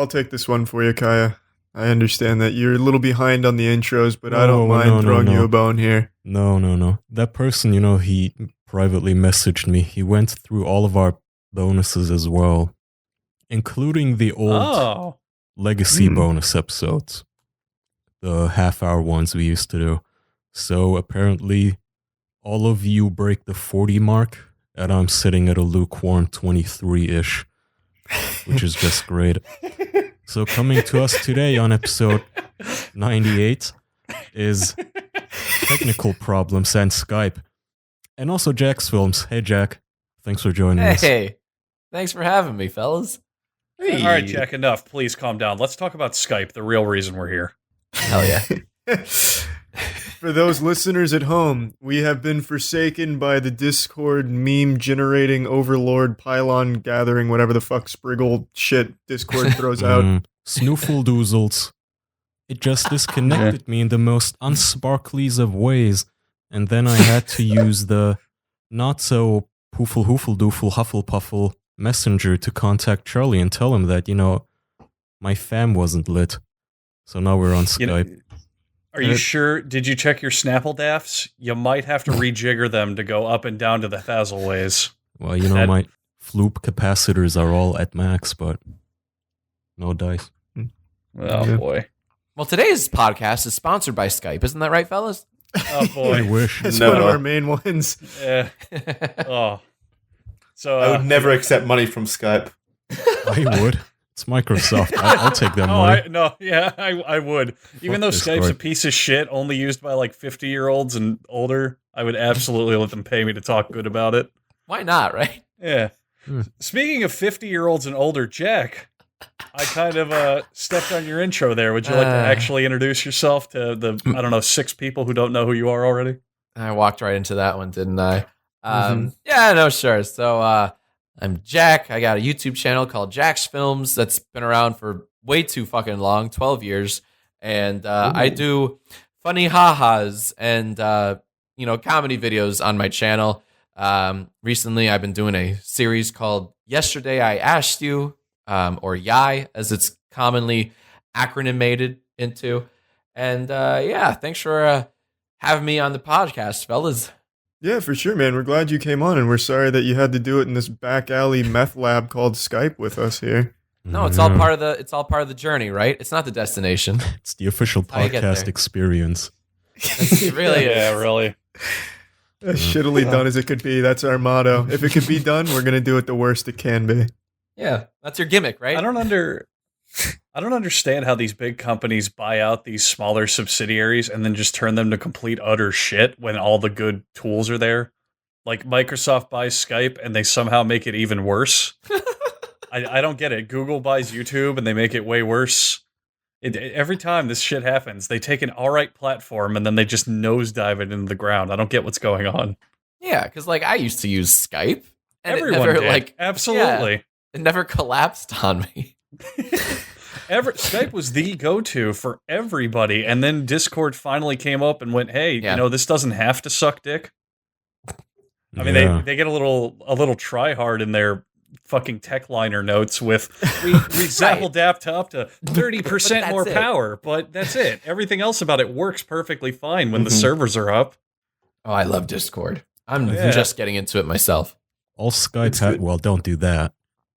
I'll take this one for you, Kaya. I understand that you're a little behind on the intros, but I don't mind throwing you a bone here. No. That person, he privately messaged me. He went through all of our bonuses as well, including the old legacy bonus episodes, the half-hour ones we used to do. So apparently, all of you break the 40 mark, and I'm sitting at a lukewarm 23-ish, which is just great. So coming to us today on episode 98 is technical problems and Skype. And also Jacksfilms. Hey, Jack. Thanks for joining us. Hey, thanks for having me, fellas. Hey. All right, Jack, enough. Please calm down. Let's talk about Skype, the real reason we're here. Hell yeah. For those listeners at home, we have been forsaken by the Discord meme-generating overlord pylon gathering, whatever the fuck Spriggle shit Discord throws out. Snoofle-doozles. It just disconnected me in the most unsparklies of ways, and then I had to use the not-so-poofle-hoofle-doofle-huffle-puffle messenger to contact Charlie and tell him that, my fam wasn't lit. So now we're on Skype. Are you sure? Did you check your Snapple daffs? You might have to rejigger them to go up and down to the Thazel ways. Well, my floop capacitors are all at max, but no dice. Oh, boy. Well, today's podcast is sponsored by Skype. Isn't that right, fellas? Oh, boy. I wish. That's one of our main ones. Oh. So I would never accept money from Skype. I would. It's Microsoft. I'll take that money. I would. Even though Skype's a piece of shit, only used by like 50-year-olds and older, I would absolutely let them pay me to talk good about it. Why not, right? Yeah. Speaking of 50-year-olds and older, Jack, I kind of stepped on your intro there. Would you like to actually introduce yourself to the, 6 people who don't know who you are already? I walked right into that one, didn't I? Yeah, no, sure. So, I'm Jack. I got a YouTube channel called Jacksfilms that's been around for way too fucking long, 12 years. And I do funny ha-has and, comedy videos on my channel. Recently, I've been doing a series called Yesterday I Asked You, or YAI, as it's commonly acronymated into. And thanks for having me on the podcast, fellas. Yeah, for sure, man. We're glad you came on, and we're sorry that you had to do it in this back alley meth lab called Skype with us here. No, it's all part of the journey, right? It's not the destination. It's the official podcast experience. It's really really. As shittily done as it could be. That's our motto. If it could be done, we're gonna do it the worst it can be. Yeah, that's your gimmick, right? I don't understand how these big companies buy out these smaller subsidiaries and then just turn them to complete utter shit when all the good tools are there. Like Microsoft buys Skype and they somehow make it even worse. I don't get it. Google buys YouTube and they make it way worse. Every time this shit happens, they take an alright platform and then they just nosedive it into the ground. I don't get what's going on. Yeah, because I used to use Skype. And everyone it never, did. Absolutely. Yeah, it never collapsed on me. Skype was the go-to for everybody, and then Discord finally came up and went, "Hey, this doesn't have to suck dick." I mean, they get a little try hard in their fucking tech liner notes with we Zapple dapped up to 30% more power, but that's it. Everything else about it works perfectly fine when the servers are up. Oh, I love Discord. I'm just getting into it myself. All Skype don't do that.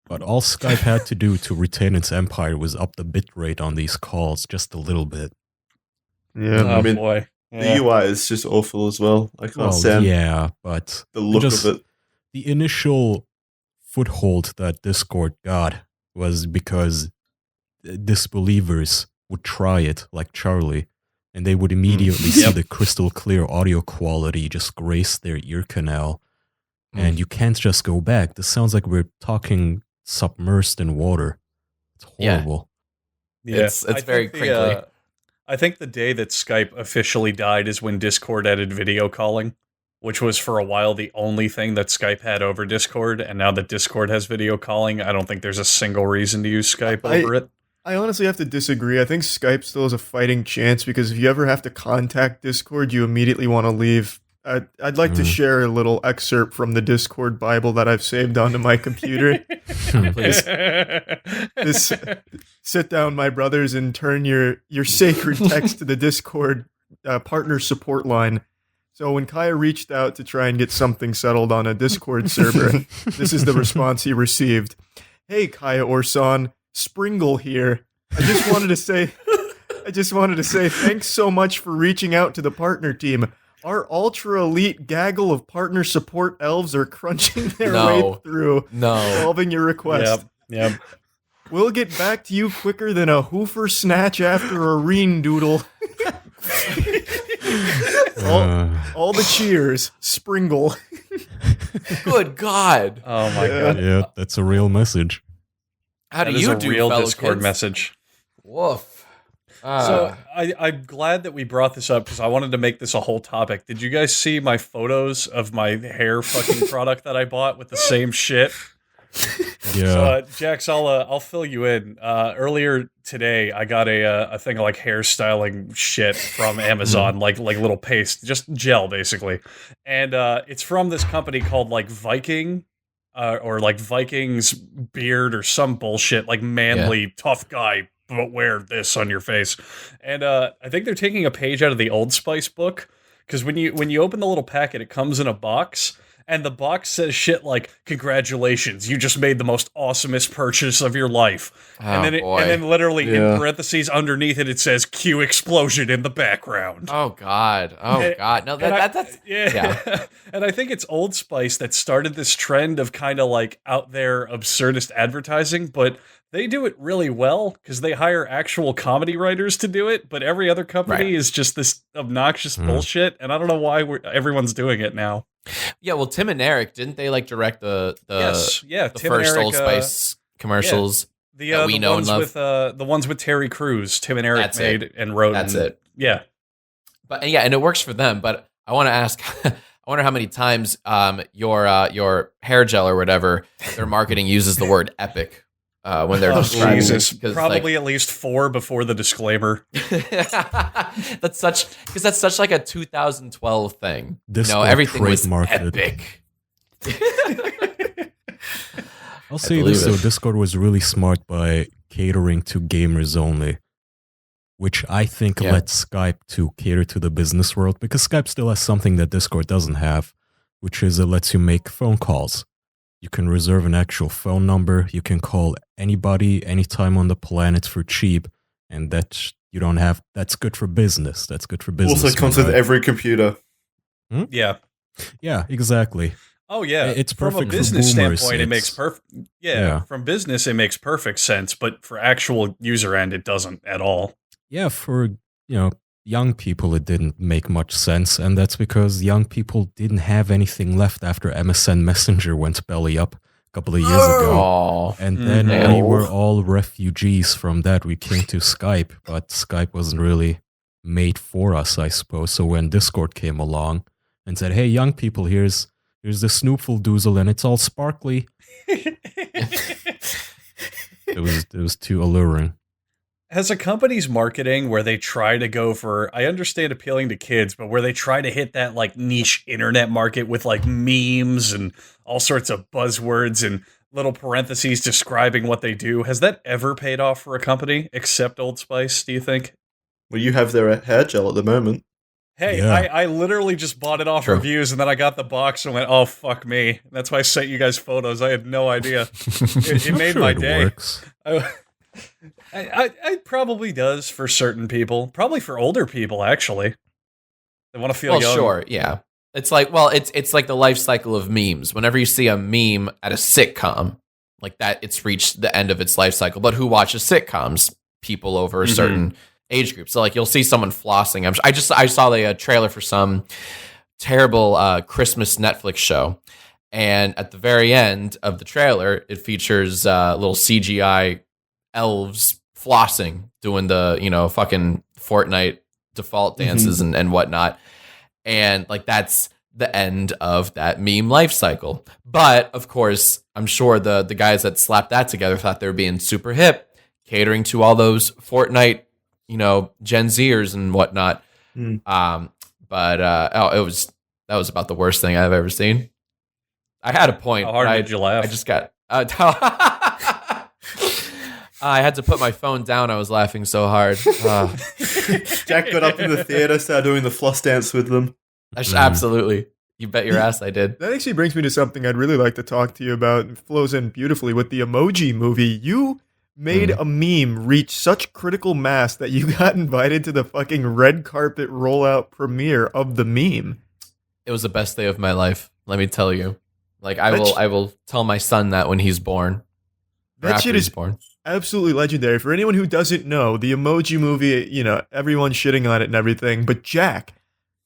But all Skype had to do to retain its empire was up the bitrate on these calls just a little bit. Yeah, boy. The UI is just awful as well. I can't stand but the look of it. The initial foothold that Discord got was because disbelievers would try it, like Charlie, and they would immediately see the crystal clear audio quality just grace their ear canal. And you can't just go back. This sounds like we're talking submersed in water. It's horrible. Yeah. It's very crinkly. I think the day that Skype officially died is when Discord added video calling, which was for a while the only thing that Skype had over Discord. And now that Discord has video calling, I don't think there's a single reason to use Skype over it. I honestly have to disagree. I think Skype still has a fighting chance because if you ever have to contact Discord, you immediately want to leave I'd like to share a little excerpt from the Discord Bible that I've saved onto my computer. Please. Sit down, my brothers, and turn your sacred text to the Discord partner support line. So when Kaya reached out to try and get something settled on a Discord server, this is the response he received. Hey, Kaya Orson, Springle here. I just wanted to say thanks so much for reaching out to the partner team. Our ultra-elite gaggle of partner support elves are crunching their way through, solving your request. Yep. We'll get back to you quicker than a hoofer snatch after a reen doodle. all the cheers, Springle. Good God. Oh, my God. Yeah, that's a real message. How do that you is a do, real fellow Discord kids? message. Woof. So I'm glad that we brought this up because I wanted to make this a whole topic. Did you guys see my photos of my hair fucking product that I bought with the same shit? Yeah. So, Jax, I'll fill you in. Earlier today, I got a thing of like hairstyling shit from Amazon, like little paste, just gel basically, and it's from this company called like Viking. Or like Vikings beard or some bullshit, like manly tough guy, but wear this on your face. And I think they're taking a page out of the Old Spice book because when you open the little packet, it comes in a box. And the box says shit like, congratulations, you just made the most awesomest purchase of your life. Oh, and then literally in parentheses underneath it, it says cue explosion in the background. Oh, God. God. No, that's... Yeah. And I think it's Old Spice that started this trend of kind of like out there absurdist advertising, but they do it really well because they hire actual comedy writers to do it, but every other company is just this obnoxious bullshit, and I don't know why everyone's doing it now. Yeah, well, Tim and Eric, didn't they like direct the Tim first and Eric, Old Spice commercials? The ones with Terry Crews, Tim and Eric made and wrote. That's it. Yeah. But and it works for them. But I want to ask, I wonder how many times your hair gel or whatever their marketing uses the word epic when they're describing Jesus. it. Probably at least 4 before the disclaimer. That's such like a 2012 thing. Everything was epic. I'll say this though, Discord was really smart by catering to gamers only, which I think lets Skype to cater to the business world, because Skype still has something that Discord doesn't have, which is it lets you make phone calls. You can reserve an actual phone number. You can call anybody, anytime on the planet for cheap, and that's good for business. That's good for business. Also comes with every computer. Yeah. Yeah, exactly. Oh yeah, it's perfect from a business for boomers. standpoint. It makes perfect. Yeah, from business it makes perfect sense, but for actual user end, it doesn't at all. Yeah, for young people, it didn't make much sense, and that's because young people didn't have anything left after MSN Messenger went belly up a couple of years ago. And then we were all refugees from that. We came to Skype, but Skype wasn't really made for us, I suppose. So when Discord came along and said, hey, young people, here's the Snoopful Doozle, and it's all sparkly. It was too alluring. Has a company's marketing where they try to go for, I understand appealing to kids, but where they try to hit that like niche internet market with like memes and all sorts of buzzwords and little parentheses describing what they do, has that ever paid off for a company except Old Spice, do you think? Well, you have their hair gel at the moment. Hey, I literally just bought it off reviews, and then I got the box and went, oh, fuck me. That's why I sent you guys photos. I had no idea. It made my day. Works. It probably does for certain people. Probably for older people, actually. They want to feel young. Sure, yeah. It's like, it's like the life cycle of memes. Whenever you see a meme at a sitcom, like that, it's reached the end of its life cycle. But who watches sitcoms? People over a certain age group. So like you'll see someone flossing. I saw the trailer for some terrible Christmas Netflix show, and at the very end of the trailer, it features little CGI elves flossing, doing the fucking Fortnite default dances and whatnot, and like that's the end of that meme life cycle. But of course, I'm sure the guys that slapped that together thought they were being super hip, catering to all those Fortnite Gen Zers and whatnot. But it was That was about the worst thing I've ever seen. I had a point. How hard did you laugh? I just got. I had to put my phone down. I was laughing so hard. Jack got up in the theater, started doing the floss dance with them. Absolutely. You bet your ass I did. That actually brings me to something I'd really like to talk to you about. It flows in beautifully with the Emoji movie. You made a meme reach such critical mass that you got invited to the fucking red carpet rollout premiere of the meme. It was the best day of my life. Let me tell you. Like I will tell my son that when he's born. That shit is born. Absolutely legendary. For anyone who doesn't know, the Emoji movie, you know, everyone's shitting on it and everything, but Jack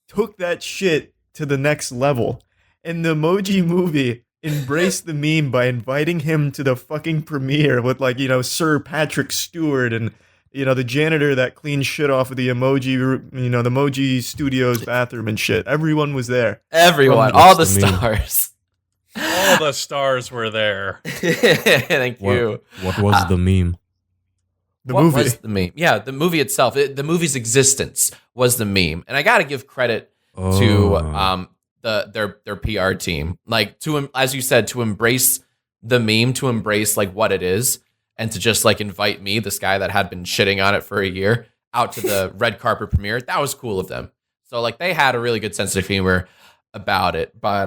took that shit to the next level. And the Emoji movie embraced the meme by inviting him to the fucking premiere with, like, you know, Sir Patrick Stewart and, you know, the janitor that cleaned shit off of the Emoji, you know, the Emoji Studios bathroom and shit. Everyone was there. Everyone, all the stars. All the stars were there. Thank you. What was the meme? What was the meme? Yeah, the movie itself. The movie's existence was the meme. And I got to give credit to their PR team. Like, to, as you said, to embrace the meme, to embrace like what it is, and to just like invite me, this guy that had been shitting on it for a year, out to the red carpet premiere. That was cool of them. So like they had a really good sense of humor about it. But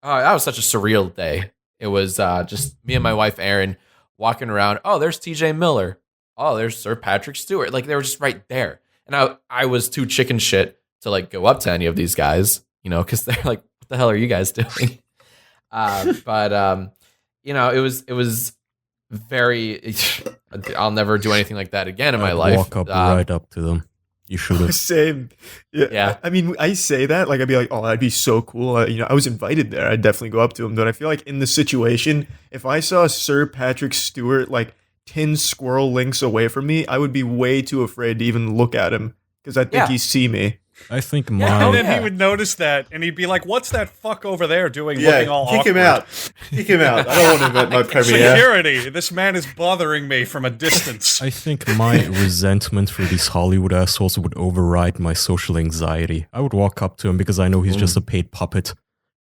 that was such a surreal day. It was just me and my wife Erin walking around. Oh, there's TJ Miller. Oh, there's Sir Patrick Stewart. Like they were just right there. And I was too chicken shit to like go up to any of these guys, you know, because they're like, what the hell are you guys doing? But you know, it was very. I'll never do anything like that again in my life. Walk up right up to them. You should have. Same. Yeah. I mean, I say that like I'd be like, oh, that'd be so cool. You know, I was invited there. I'd definitely go up to him. But I feel like in the situation, if I saw Sir Patrick Stewart like 10 squirrel links away from me, I would be way too afraid to even look at him because I think he'd see me. I think and then he would notice that, and he'd be like, "What's that fuck over there doing? Looking all awkward." Kick him out. Kick him out. I don't want him at my premiere. Security. This man is bothering me from a distance. I think my resentment for these Hollywood assholes would override my social anxiety. I would walk up to him because I know he's just a paid puppet.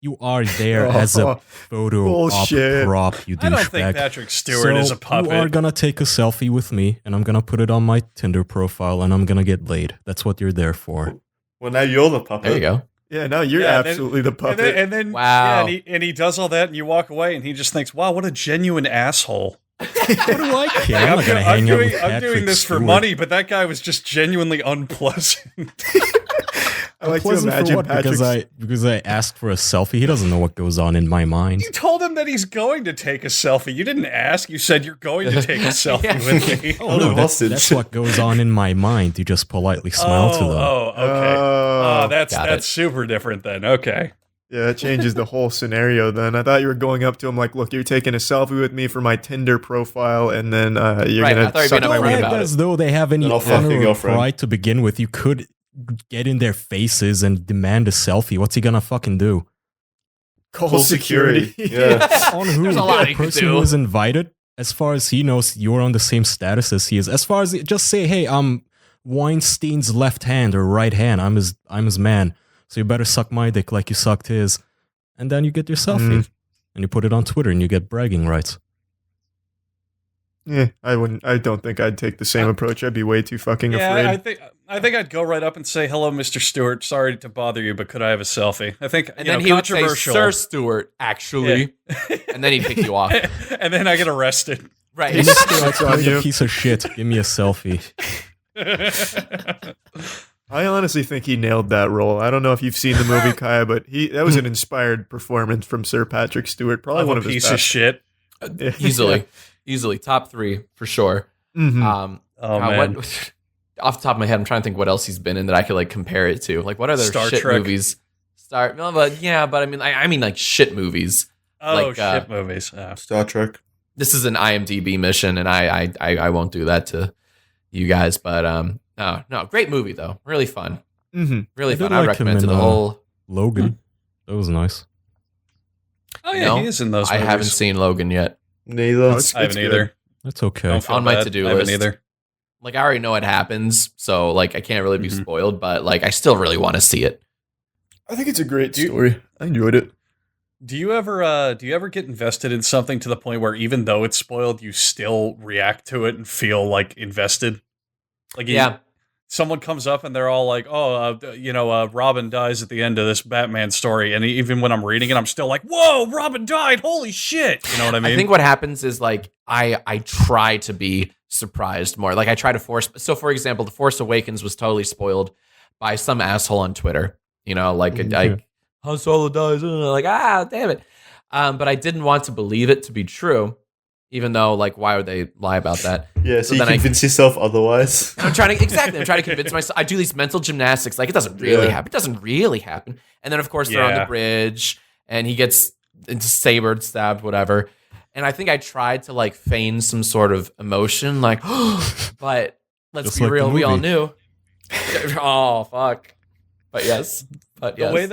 You are there as a photo op prop, you douchebag. I don't think Patrick Stewart is a puppet. You are gonna take a selfie with me, and I'm gonna put it on my Tinder profile, and I'm gonna get laid. That's what you're there for. Well, now you're the puppet. There you go. Yeah, no, you're absolutely the puppet. And then wow. Yeah, and he does all that, and you walk away, and he just thinks, wow, what a genuine asshole. What do I care? I'm not going to hang out with Patrick I'm doing this Stewart. for money, but that guy was just genuinely unpleasant. I like to imagine for what? Because I asked for a selfie. He doesn't know what goes on in my mind. You told him that he's going to take a selfie. You didn't ask. You said you're going to take a selfie with me. Oh, no, that's what goes on in my mind. You just politely smile to them. Oh, okay. That's super different then. Okay. Yeah, that changes the whole scenario then. I thought you were going up to him like, look, you're taking a selfie with me for my Tinder profile, and then you're going to suck my wing about as though they have any honor or pride to begin with. You could get in their faces and demand a selfie. What's he going to fucking do? Call security. Yeah. On who? There's a lot the person who was invited? As far as he knows, you're on the same status as he is. As far as just say, hey, I'm Weinstein's left hand or right hand. I'm his man. So you better suck my dick like you sucked his. And then you get your selfie. And you put it on Twitter and you get bragging rights. Yeah, I don't think I'd take the same approach. I'd be way too fucking afraid. I think I'd go right up and say, hello, Mr. Stewart. Sorry to bother you, but could I have a selfie? I think, and then he would say, Sir Stewart, actually. Yeah. And then he'd pick you off. And then I get arrested. Right. You're a piece of shit. Give me a selfie. I honestly think he nailed that role. I don't know if you've seen the movie, Kaya, but that was an inspired performance from Sir Patrick Stewart. Probably one of his piece best. Of shit. Easily top 3 for sure. Mm-hmm. Man. Off the top of my head, I'm trying to think what else he's been in that I could like compare it to. Like what other Star shit Trek. movies? But I mean like shit movies. Oh, like, shit movies. Star Trek. This is an IMDb mission, and I won't do that to you guys. But no, great movie though. Really fun. Mm-hmm. Really fun. I would recommend to the whole Logan. That was nice. Oh yeah, he is in those movies. I haven't seen Logan yet. Neither. I haven't either. That's okay. On my to-do list. Either. Like I already know what happens, so like I can't really be spoiled, but like I still really want to see it. I think it's a great story. I enjoyed it. Do you ever get invested in something to the point where even though it's spoiled, you still react to it and feel like invested? Like someone comes up and they're all like, Robin dies at the end of this Batman story. And even when I'm reading it, I'm still like, whoa, Robin died. Holy shit. You know what I mean? I think what happens is like, I try to be surprised more. Like I try to force. So for example, The Force Awakens was totally spoiled by some asshole on Twitter, Han Solo dies, like, damn it. But I didn't want to believe it to be true. Even though, like, why would they lie about that? Yeah, so you convince yourself otherwise. I'm trying to convince myself. I do these mental gymnastics. Like, it doesn't really happen. It doesn't really happen. And then, of course, they're on the bridge, and he gets sabered, stabbed, whatever. And I think I tried to, like, feign some sort of emotion, like, but let's Just be like real, we all movie. knew. Oh, fuck. But yes. The way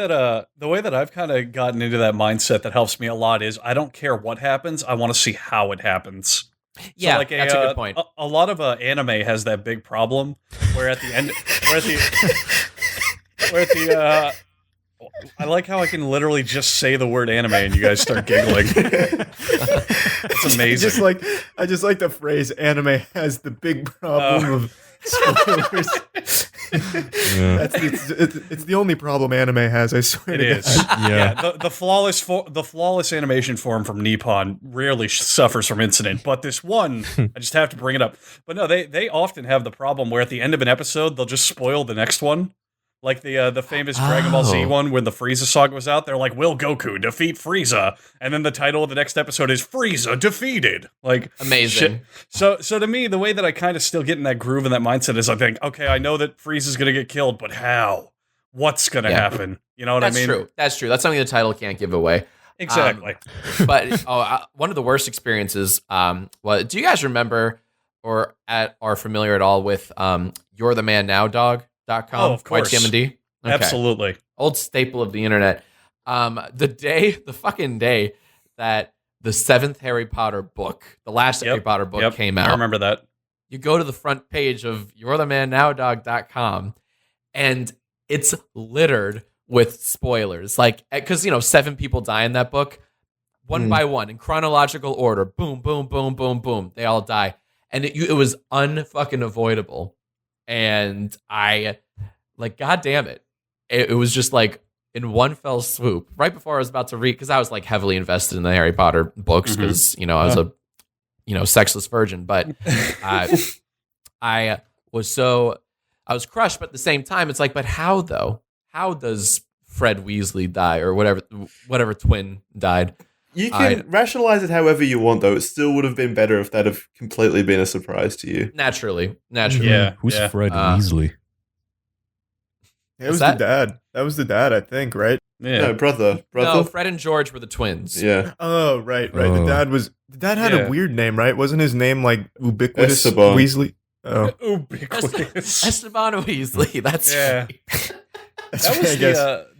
that I've kind of gotten into that mindset that helps me a lot is I don't care what happens. I want to see how it happens. Yeah, so like that's a good point. A lot of anime has that big problem where at the end, I like how I can literally just say the word anime and you guys start giggling. It's amazing. I just like the phrase "anime has the big problem of spoilers." It's the only problem anime has. I swear. It is. Yeah. The flawless animation form from Nippon rarely suffers from incident, but this one, I just have to bring it up. But no, they often have the problem where at the end of an episode they'll just spoil the next one. Like the famous Dragon Ball Z one when the Frieza saga was out, they're like, "Will Goku defeat Frieza?" And then the title of the next episode is Frieza defeated. Like amazing. Shit. So to me, the way that I kind of still get in that groove and that mindset is I think, okay, I know that Frieza's gonna get killed, but how? What's gonna happen? You know what I mean? That's true. That's something the title can't give away. Exactly. But one of the worst experiences. Do you guys remember or are familiar at all with You're the Man Now Dog? Oh, of course. YTMD? Okay. Absolutely. Old staple of the internet. The fucking day that the 7th Harry Potter book, the last Harry Potter book came out. I remember that. You go to the front page of you'rethemannowdog.com and it's littered with spoilers. Like, because, 7 people die in that book, one by one, in chronological order. Boom, boom, boom, boom, boom. They all die. And it was unfucking avoidable. And I, like, God damn it. It was just like in one fell swoop right before I was about to read, because I was like heavily invested in the Harry Potter books because, I was a, sexless virgin. But I was crushed. But at the same time, it's like, but how though? How does Fred Weasley die or whatever twin died? You can rationalize it however you want, though. It still would have been better if that had completely been a surprise to you. Naturally. Yeah. Who's Fred Weasley? It was the dad. That was the dad, I think, right? Yeah. No, brother. No, Fred and George were the twins. Yeah. Oh, right. The dad had a weird name, right? Wasn't his name like Ubiquitous Esteban. Weasley? Oh. Ubiquitous. Esteban Weasley. That's right.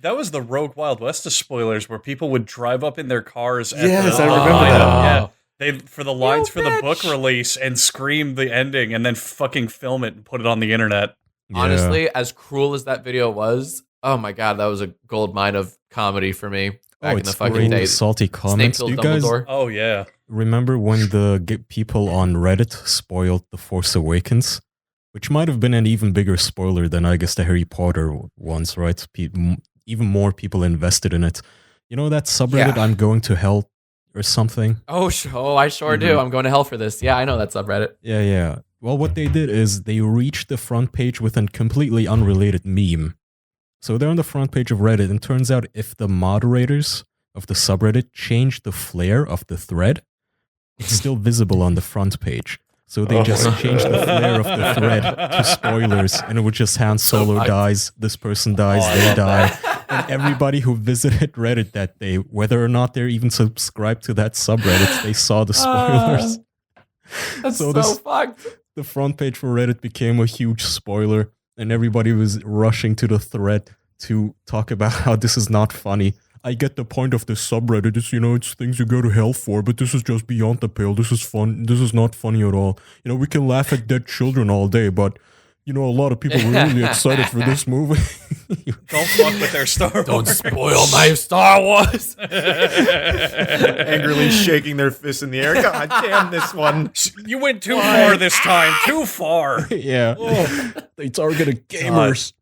That was the Rogue Wild West of spoilers where people would drive up in their cars. I remember that. Yeah, for the lines for the book release and scream the ending and then fucking film it and put it on the internet. Yeah. Honestly, as cruel as that video was, oh my god, that was a gold mine of comedy for me back in the fucking days. Salty comments. Do you guys remember when the people on Reddit spoiled The Force Awakens? Which might have been an even bigger spoiler than, I guess, the Harry Potter ones, right? Even more people invested in it. You know that subreddit, I'm Going to Hell or something? Oh, I sure do. I'm going to hell for this. Yeah, I know that subreddit. Yeah. Well, what they did is they reached the front page with a completely unrelated meme. So they're on the front page of Reddit, and turns out if the moderators of the subreddit change the flare of the thread, it's still visible on the front page. So they just changed the flare of the thread to spoilers, and it would just Han Solo dies, this person dies, they die. And everybody who visited Reddit that day, whether or not they're even subscribed to that subreddit, they saw the spoilers. That's so fucked. The front page for Reddit became a huge spoiler, and everybody was rushing to the thread to talk about how this is not funny. I get the point of this subreddit. It's, it's things you go to hell for, but this is just beyond the pale. This is fun. This is not funny at all. We can laugh at dead children all day, but, a lot of people were really excited for this movie. Don't fuck with their Star Wars. Don't spoil my Star Wars. Angrily shaking their fists in the air. God damn this one. You went too far this time. Too far. Yeah. Oh. They targeted gamers.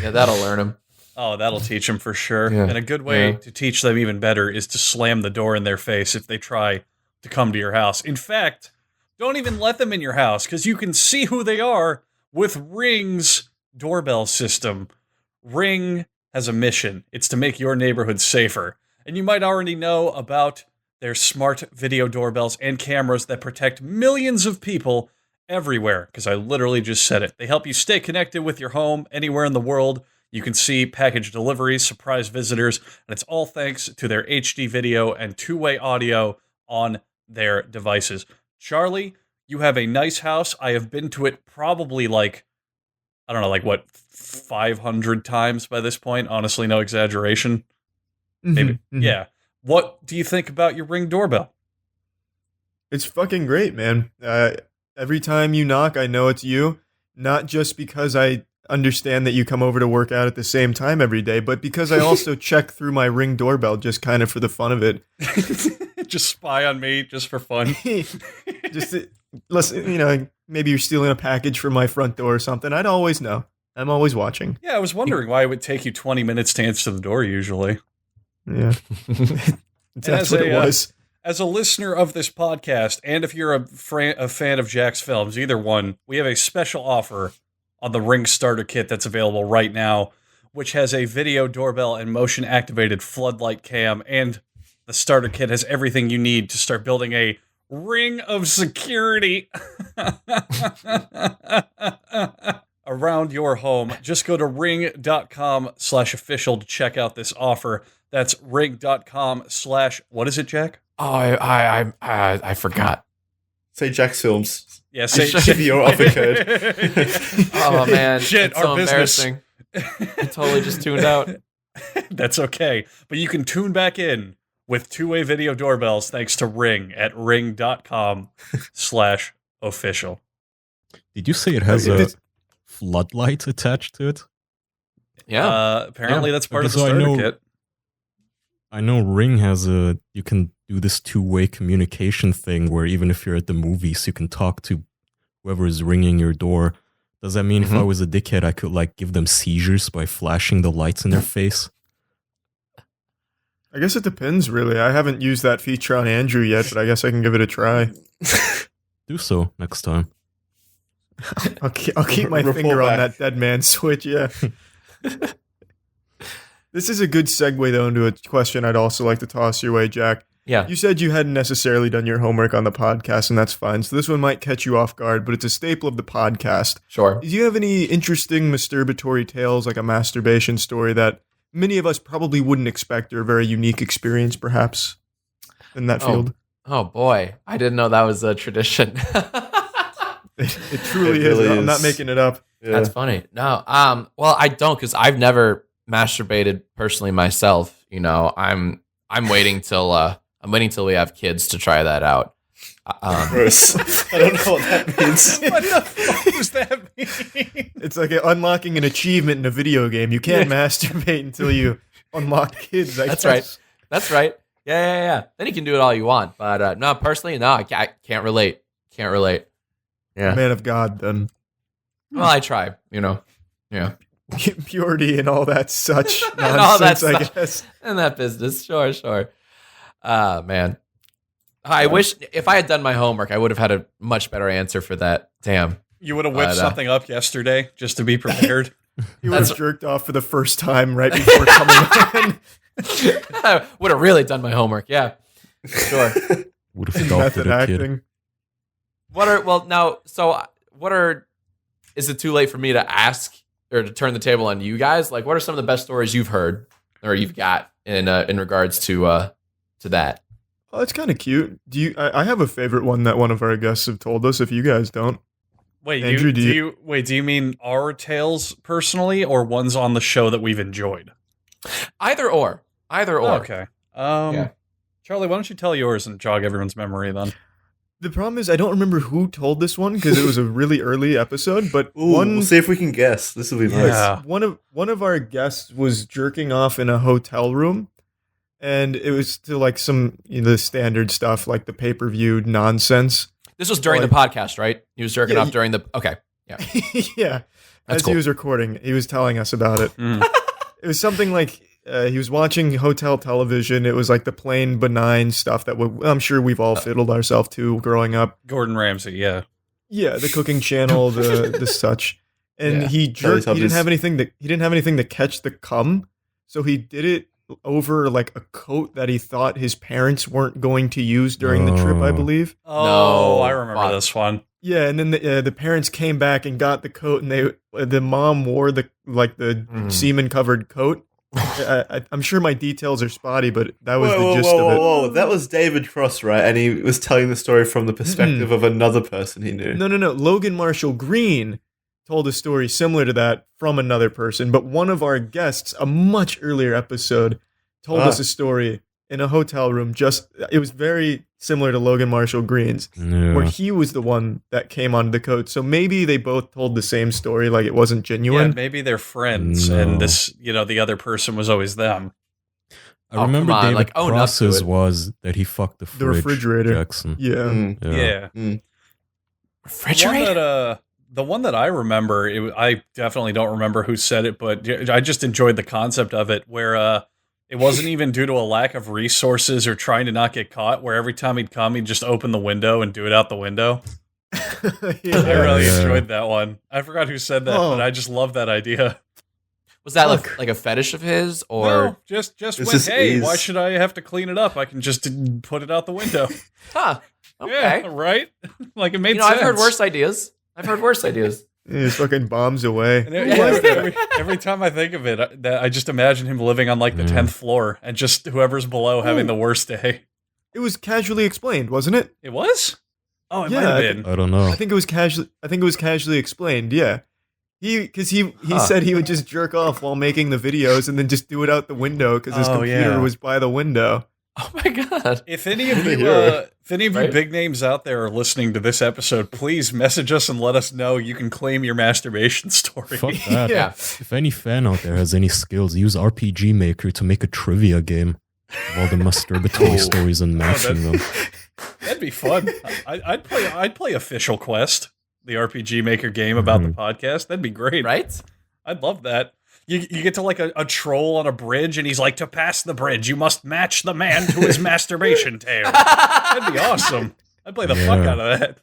Yeah, that'll learn them. Oh, that'll teach them for sure. Yeah. And a good way to teach them even better is to slam the door in their face if they try to come to your house. In fact, don't even let them in your house, because you can see who they are with Ring's doorbell system. Ring has a mission. It's to make your neighborhood safer. And you might already know about their smart video doorbells and cameras that protect millions of people everywhere, because I literally just said it. They help you stay connected with your home anywhere in the world. You can see package deliveries, surprise visitors, and it's all thanks to their HD video and two-way audio on their devices. Charlie, you have a nice house. I have been to it probably 500 times by this point. Honestly, no exaggeration. Maybe. Mm-hmm. Yeah. What do you think about your Ring doorbell? It's fucking great, man. Every time you knock, I know it's you. Not just because I understand that you come over to work out at the same time every day, but because I also check through my Ring doorbell just kind of for the fun of it. Just spy on me, just for fun. Just listen, maybe you're stealing a package from my front door or something. I'd always know. I'm always watching. Yeah, I was wondering why it would take you 20 minutes to answer the door usually. Yeah. That's what it was. As a listener of this podcast, and if you're a fan of Jacksfilms, either one, we have a special offer on the Ring Starter Kit that's available right now, which has a video doorbell and motion-activated floodlight cam, and the starter kit has everything you need to start building a ring of security around your home. Just go to ring.com/official to check out this offer. That's ring.com/ what is it, Jack? Oh, I forgot. Say Jacksfilms. Yeah, say give your offer code. Oh man, shit, it's our so business. embarrassing. I totally just tuned out. That's okay, but you can tune back in with two-way video doorbells thanks to Ring at ring.com/official. Did you say it has a floodlight attached to it? Yeah. Apparently that's part of the starter kit. I know Ring has you can do this two-way communication thing where even if you're at the movies, you can talk to whoever is ringing your door. Does that mean if I was a dickhead, I could give them seizures by flashing the lights in their face? I guess it depends, really. I haven't used that feature on Andrew yet, but I guess I can give it a try. Do so next time. I'll keep my finger on that dead man switch, yeah. This is a good segue, though, into a question I'd also like to toss your way, Jack. Yeah. You said you hadn't necessarily done your homework on the podcast, and that's fine. So this one might catch you off guard, but it's a staple of the podcast. Sure. Do you have any interesting masturbatory tales, like a masturbation story that many of us probably wouldn't expect, or a very unique experience, perhaps, in that field? Oh, boy. I didn't know that was a tradition. It truly is. I'm not making it up. Yeah. That's funny. No. Well, I don't, because I've never masturbated personally myself. I'm waiting till we have kids to try that out. Gross. I don't know what that means. What the fuck does that mean? It's like unlocking an achievement in a video game. You can't masturbate until you unlock kids. That's right. Yeah. Then you can do it all you want. But no, personally, no, I can't relate. Yeah. Man of God, then. Well, I try. Yeah. Purity and all that such nonsense, and all that I stuff. guess. And that business. Sure. Man. I wish if I had done my homework, I would have had a much better answer for that. Damn. You would have whipped something up yesterday just to be prepared. You would have jerked off for the first time right before coming on. I would have really done my homework. Yeah. Sure. Would have adopted a kid. Is it too late for me to ask or to turn the table on you guys? What are some of the best stories you've heard or you've got in regards to that? Oh, that's kind of cute. I have a favorite one that one of our guests have told us. If you guys don't, wait, Andrew, do you mean our tales personally, or ones on the show that we've enjoyed? Either or. Okay. Yeah. Charlie, why don't you tell yours and jog everyone's memory then? The problem is I don't remember who told this one because it was a really early episode. But we'll see if we can guess. This will be nice. Yeah. One of our guests was jerking off in a hotel room, and it was to like some the standard stuff like the pay-per-view nonsense. This was during the podcast, right? He was jerking off during the yeah. Yeah. As he was recording, he was telling us about it. It was something like he was watching hotel television. It was like the plain benign stuff that I'm sure we've all fiddled ourselves to growing up. Gordon Ramsay, yeah. Yeah, the cooking channel, the such. And he jerked. He didn't have anything to catch the cum, so he did it over like a coat that he thought his parents weren't going to use during the trip, I believe. Oh, I remember this one. Yeah, and then the parents came back and got the coat, and the mom wore the semen covered coat. I'm sure my details are spotty, but that was the gist of it. Whoa, that was David Cross, right? And he was telling the story from the perspective of another person he knew. No. Logan Marshall Green told a story similar to that from another person, but one of our guests, a much earlier episode, told us a story in a hotel room. It was very similar to Logan Marshall Green's, where he was the one that came onto the coat. So maybe they both told the same story, like it wasn't genuine. Yeah, maybe they're friends, and this, the other person was always them. I remember David Cross's was that he fucked the refrigerator. Jackson. Yeah. Refrigerator? The one that I remember, I definitely don't remember who said it, but I just enjoyed the concept of it, where it wasn't even due to a lack of resources or trying to not get caught, where every time he'd come, he'd just open the window and do it out the window. I really enjoyed that one. I forgot who said that, but I just love that idea. Was that like a fetish of his, or no? Just went, hey, why should I have to clean it up? I can just put it out the window. Huh? Okay, yeah, right. Like it made sense. I've heard worse ideas. He fucking bombs away. And every time I think of it, I just imagine him living on like the 10th floor and just whoever's below having the worst day. It was casually explained, wasn't it? It was? Oh, it might have been. I don't know. I think it was casually explained. Yeah. He said he would just jerk off while making the videos and then just do it out the window because his computer was by the window. Oh my god! If any of you, big names out there are listening to this episode, please message us and let us know. You can claim your masturbation story. Fuck that. Yeah. If any fan out there has any skills, use RPG Maker to make a trivia game of all the masturbatory stories and matching them. That'd be fun. I'd play Official Quest, the RPG Maker game about the podcast. That'd be great, right? I'd love that. You get to like a troll on a bridge, and he's like, to pass the bridge, you must match the man to his masturbation tail. That'd be awesome. I'd play the fuck out of that.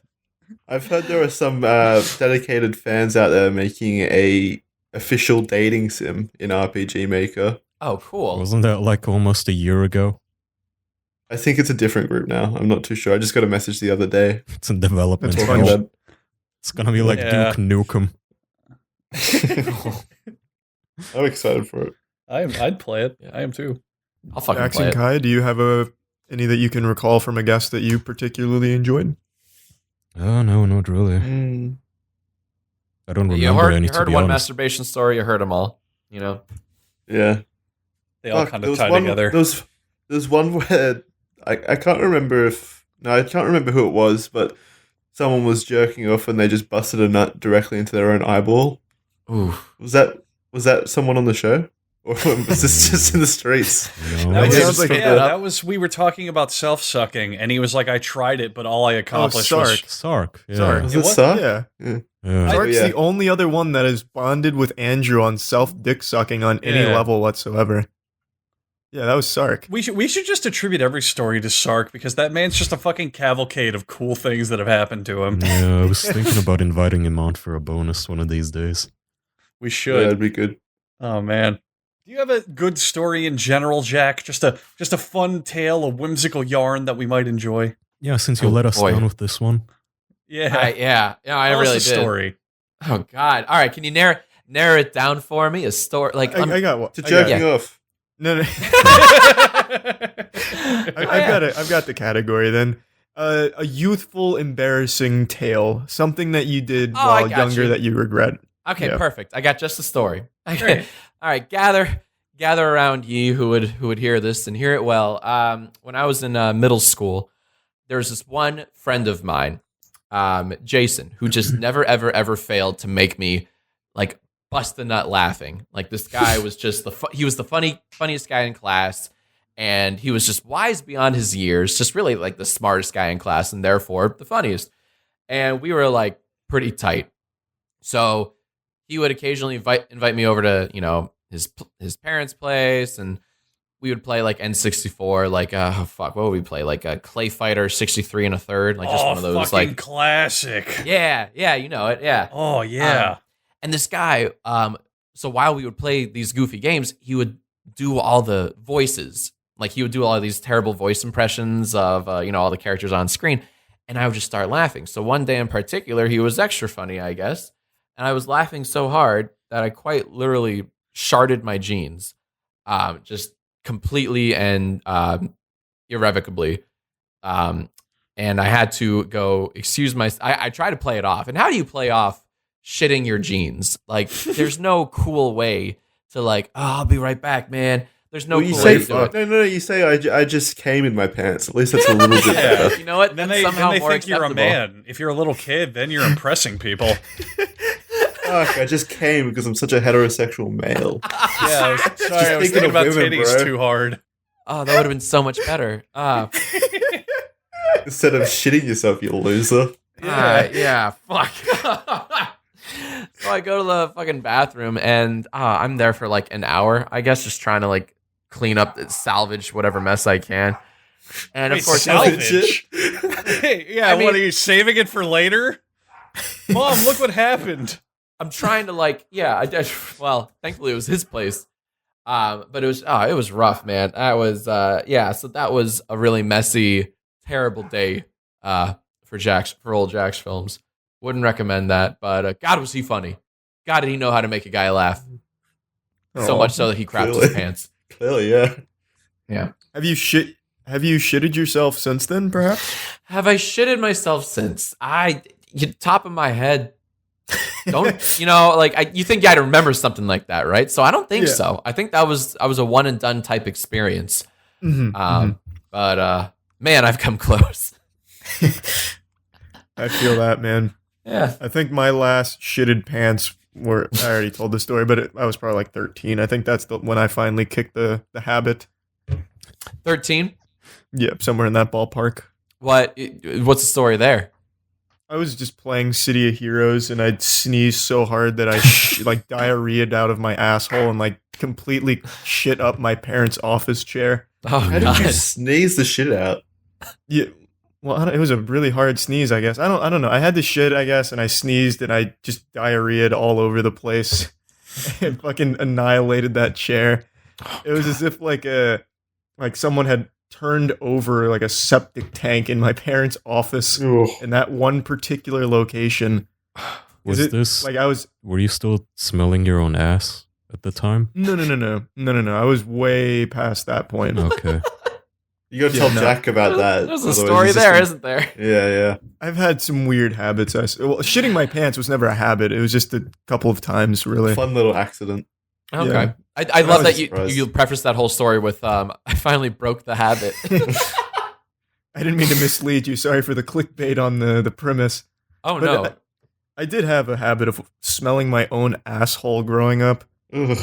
I've heard there are some dedicated fans out there making a official dating sim in RPG Maker. Oh, cool. Wasn't that like almost a year ago? I think it's a different group now. I'm not too sure. I just got a message the other day. It's in development. It's gonna be like Duke Nukem. I'm excited for it. I'd play it. I am too. I'll fucking Max play and it. Kai, do you have any that you can recall from a guest that you particularly enjoyed? Oh no, not really. I don't remember any. You heard one masturbation story. You heard them all. Yeah. They all kind of tie together. There's one where I can't remember I can't remember who it was, but someone was jerking off and they just busted a nut directly into their own eyeball. Ooh. Was that someone on the show? Or was this just in the streets? No. That was we were talking about self-sucking, and he was like, I tried it, but all I accomplished was... Sark. Yeah. Sark. Was it Sark? Yeah. Sark's the only other one that is bonded with Andrew on self-dick sucking on any level whatsoever. Yeah, that was Sark. We should just attribute every story to Sark, because that man's just a fucking cavalcade of cool things that have happened to him. Yeah, I was thinking about inviting him on for a bonus one of these days. We should. Yeah, that'd be good. Oh, man. Do you have a good story in general, Jack? Just a fun tale, a whimsical yarn that we might enjoy? Yeah, since you let us down with this one. Yeah. I really did. Story. Oh, God. All right, can you narrow it down for me? A story like I got one. To jerking off. No. I've got the category then. A youthful, embarrassing tale. Something that you did while younger that you regret. Okay, perfect. I got just the story. Okay. All right, gather around ye who would hear this and hear it well. When I was in middle school, there's this one friend of mine, Jason, who just never, ever, ever failed to make me like bust the nut laughing. Like this guy was just he was the funniest guy in class, and he was just wise beyond his years, just really like the smartest guy in class, and therefore the funniest. And we were like pretty tight. So he would occasionally invite me over to, you know, his parents' place, and we would play like N64, like what would we play? Like a Clay Fighter 63 and a third, like just one of those like classic. Yeah, you know it, yeah. Oh yeah. And this guy, so while we would play these goofy games, he would do all the voices. Like he would do all of these terrible voice impressions of you know, all the characters on screen, and I would just start laughing. So one day in particular, he was extra funny, I guess, and I was laughing so hard that I quite literally sharted my jeans, just completely and irrevocably. And I had to go excuse my. I tried to play it off, and how do you play off shitting your jeans? Like, there's no cool way to like, oh, I'll be right back, man. There's no cool way to do it. No, you say I just came in my pants. At least that's a little bit better. You know what? Then they think you're a man. If you're a little kid, then you're impressing people. Fuck, I just came because I'm such a heterosexual male. Yeah, sorry, I was thinking about titties too hard. Oh, that would have been so much better. Instead of shitting yourself, you loser. Yeah, fuck. So I go to the fucking bathroom, and I'm there for like an hour, I guess, just trying to like clean up, salvage whatever mess I can. And of course, salvage. Yeah, what are you saving it for later? Mom, look what happened. I'm trying to like, well, thankfully it was his place. But it was rough, man. I was, so that was a really messy, terrible day, for old Jacksfilms. Wouldn't recommend that, but God, was he funny. God, did he know how to make a guy laugh. So much so that he crapped his pants. Clearly, yeah. Yeah. Have you shitted yourself since then, perhaps? Have I shitted myself since? Top of my head, don't, you know, like you think I'd remember something like that, right? So I don't think so. I think I was a one and done type experience. But man, I've come close. I feel that, man. Yeah. I think my last shitted pants were, I already told the story, but I was probably like 13. I think that's when I finally kicked the habit. 13? Yeah, somewhere in that ballpark. What's the story there? I was just playing City of Heroes, and I'd sneeze so hard that I like diarrheaed out of my asshole and like completely shit up my parents' office chair. Oh, How did you sneeze the shit out? Yeah, well, it was a really hard sneeze, I guess. I don't know. I had the shit, I guess, and I sneezed, and I just diarrheaed all over the place and fucking annihilated that chair. It was as if like someone had turned over like a septic tank in my parents' office in that one particular location. Were you still smelling your own ass at the time? No. I was way past that point. Okay. You gotta tell Jack about that. There's a story there, isn't there? Yeah. I've had some weird habits. Shitting my pants was never a habit. It was just a couple of times, really. Fun little accident. Okay. Yeah. I love that you preface that whole story with, I finally broke the habit. I didn't mean to mislead you. Sorry for the clickbait on the premise. Oh, but no. I did have a habit of smelling my own asshole growing up. Ugh.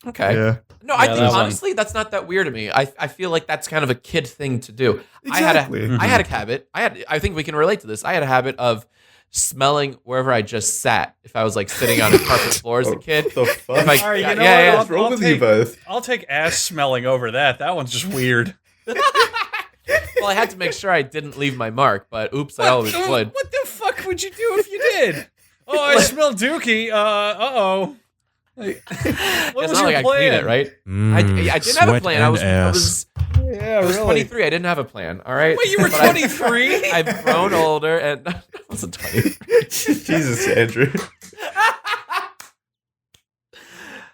Okay. Yeah. No, I think honestly that's not that weird to me. I feel like that's kind of a kid thing to do. Exactly. I had a habit. I think we can relate to this. I had a habit of smelling wherever I just sat. If I was like sitting on a carpet floor as a kid. What the fuck? All right, you know yeah. What's wrong with you both? I'll take ass smelling over that. That one's just weird. Well, I had to make sure I didn't leave my mark, but oops, I always would. What the fuck would you do if you did? Oh, I smell dookie. Uh-oh. Like, what was your I plan? clean it, right? I didn't have a plan. I was 23. I didn't have a plan. All right. Wait, you were 23? I've grown older, and I wasn't 23. Jesus, Andrew.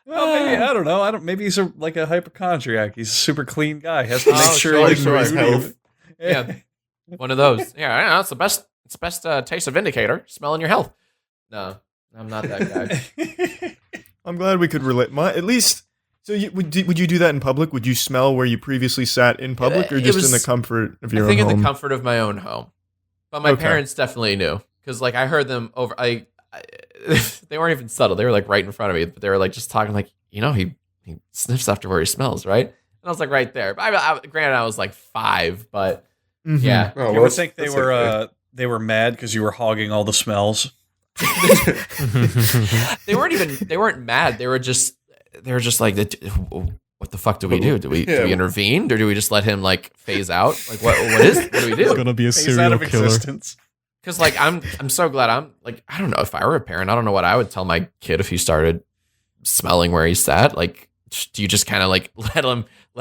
Well, maybe I don't know. Maybe he's like a hypochondriac. He's a super clean guy. He has to make sure for his health. Yeah, one of those. Yeah, I know, it's the best. It's the best taste of indicator. Smelling your health. No, I'm not that guy. I'm glad we could relate. At least So would you do that in public? Would you smell where you previously sat in public, or just in the comfort of your own home? I think in the comfort of my own home. But my parents definitely knew, because like I heard them over. They weren't even subtle. They were like right in front of me, but they were like just talking like, he sniffs after where he smells, right? And I was like right there. Granted, I was like 5, but yeah. Oh, you would think they were mad because you were hogging all the smells. They weren't mad. They were just like, what the fuck do we do? Do we intervene, or do we just let him like phase out? Like what do we do? It's gonna be a serial killer. Because like I'm so glad I'm like, I don't know, if I were a parent, I don't know what I would tell my kid if he started smelling where he sat. Like, do you just kind of like let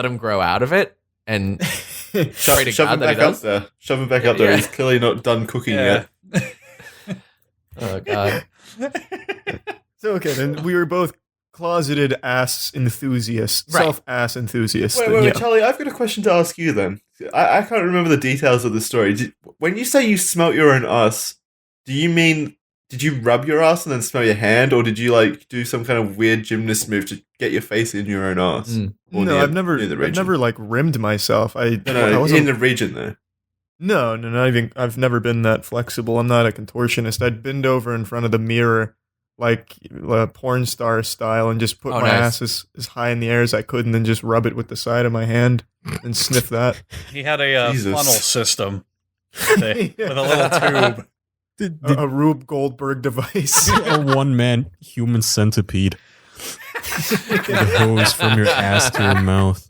him grow out of it and pray to God that he does? Shove him back up there. He's clearly not done cooking yet. Oh God. So okay, then we were both closeted ass enthusiasts, self-ass enthusiasts. Wait, Charlie, I've got a question to ask you then. I can't remember the details of the story. When you say you smelt your own ass, do you mean, did you rub your ass and then smell your hand, or did you like do some kind of weird gymnast move to get your face in your own ass? No, I've never like rimmed myself. I wasn't in the region though. No. I've never been that flexible. I'm not a contortionist. I'd bend over in front of the mirror, like a porn star style, and just put my ass as high in the air as I could, and then just rub it with the side of my hand and sniff that. He had a funnel system with a little tube. A Rube Goldberg device. A one-man human centipede. With a hose from your ass to your mouth.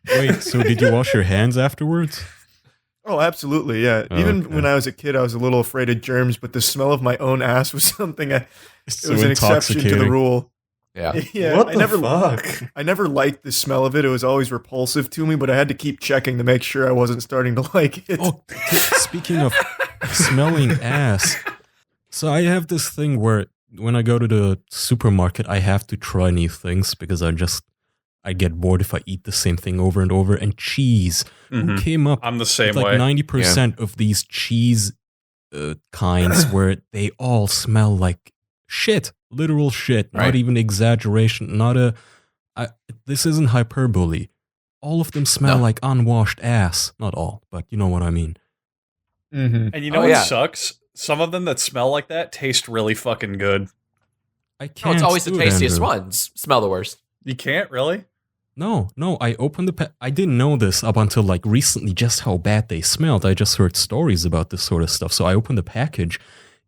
Wait, so did you wash your hands afterwards? Oh, absolutely, yeah. Even when I was a kid, I was a little afraid of germs, but the smell of my own ass was something it was an exception to the rule. Yeah. What the fuck? I never liked the smell of it. It was always repulsive to me, but I had to keep checking to make sure I wasn't starting to like it. Oh, speaking of smelling ass, so I have this thing where when I go to the supermarket, I have to try new things because I get bored if I eat the same thing over and over. And cheese, who came up? I'm the same with way. Like 90% of these cheese kinds where they all smell like shit, literal shit, not even exaggeration, this isn't hyperbole. All of them smell like unwashed ass. Not all, but you know what I mean. And you know what sucks? Some of them that smell like that taste really fucking good. I can't. It's always the tastiest Andrew. ones. Smell the worst. You can't, really? No, I opened I didn't know this up until like recently just how bad they smelled. I just heard stories about this sort of stuff. So I opened the package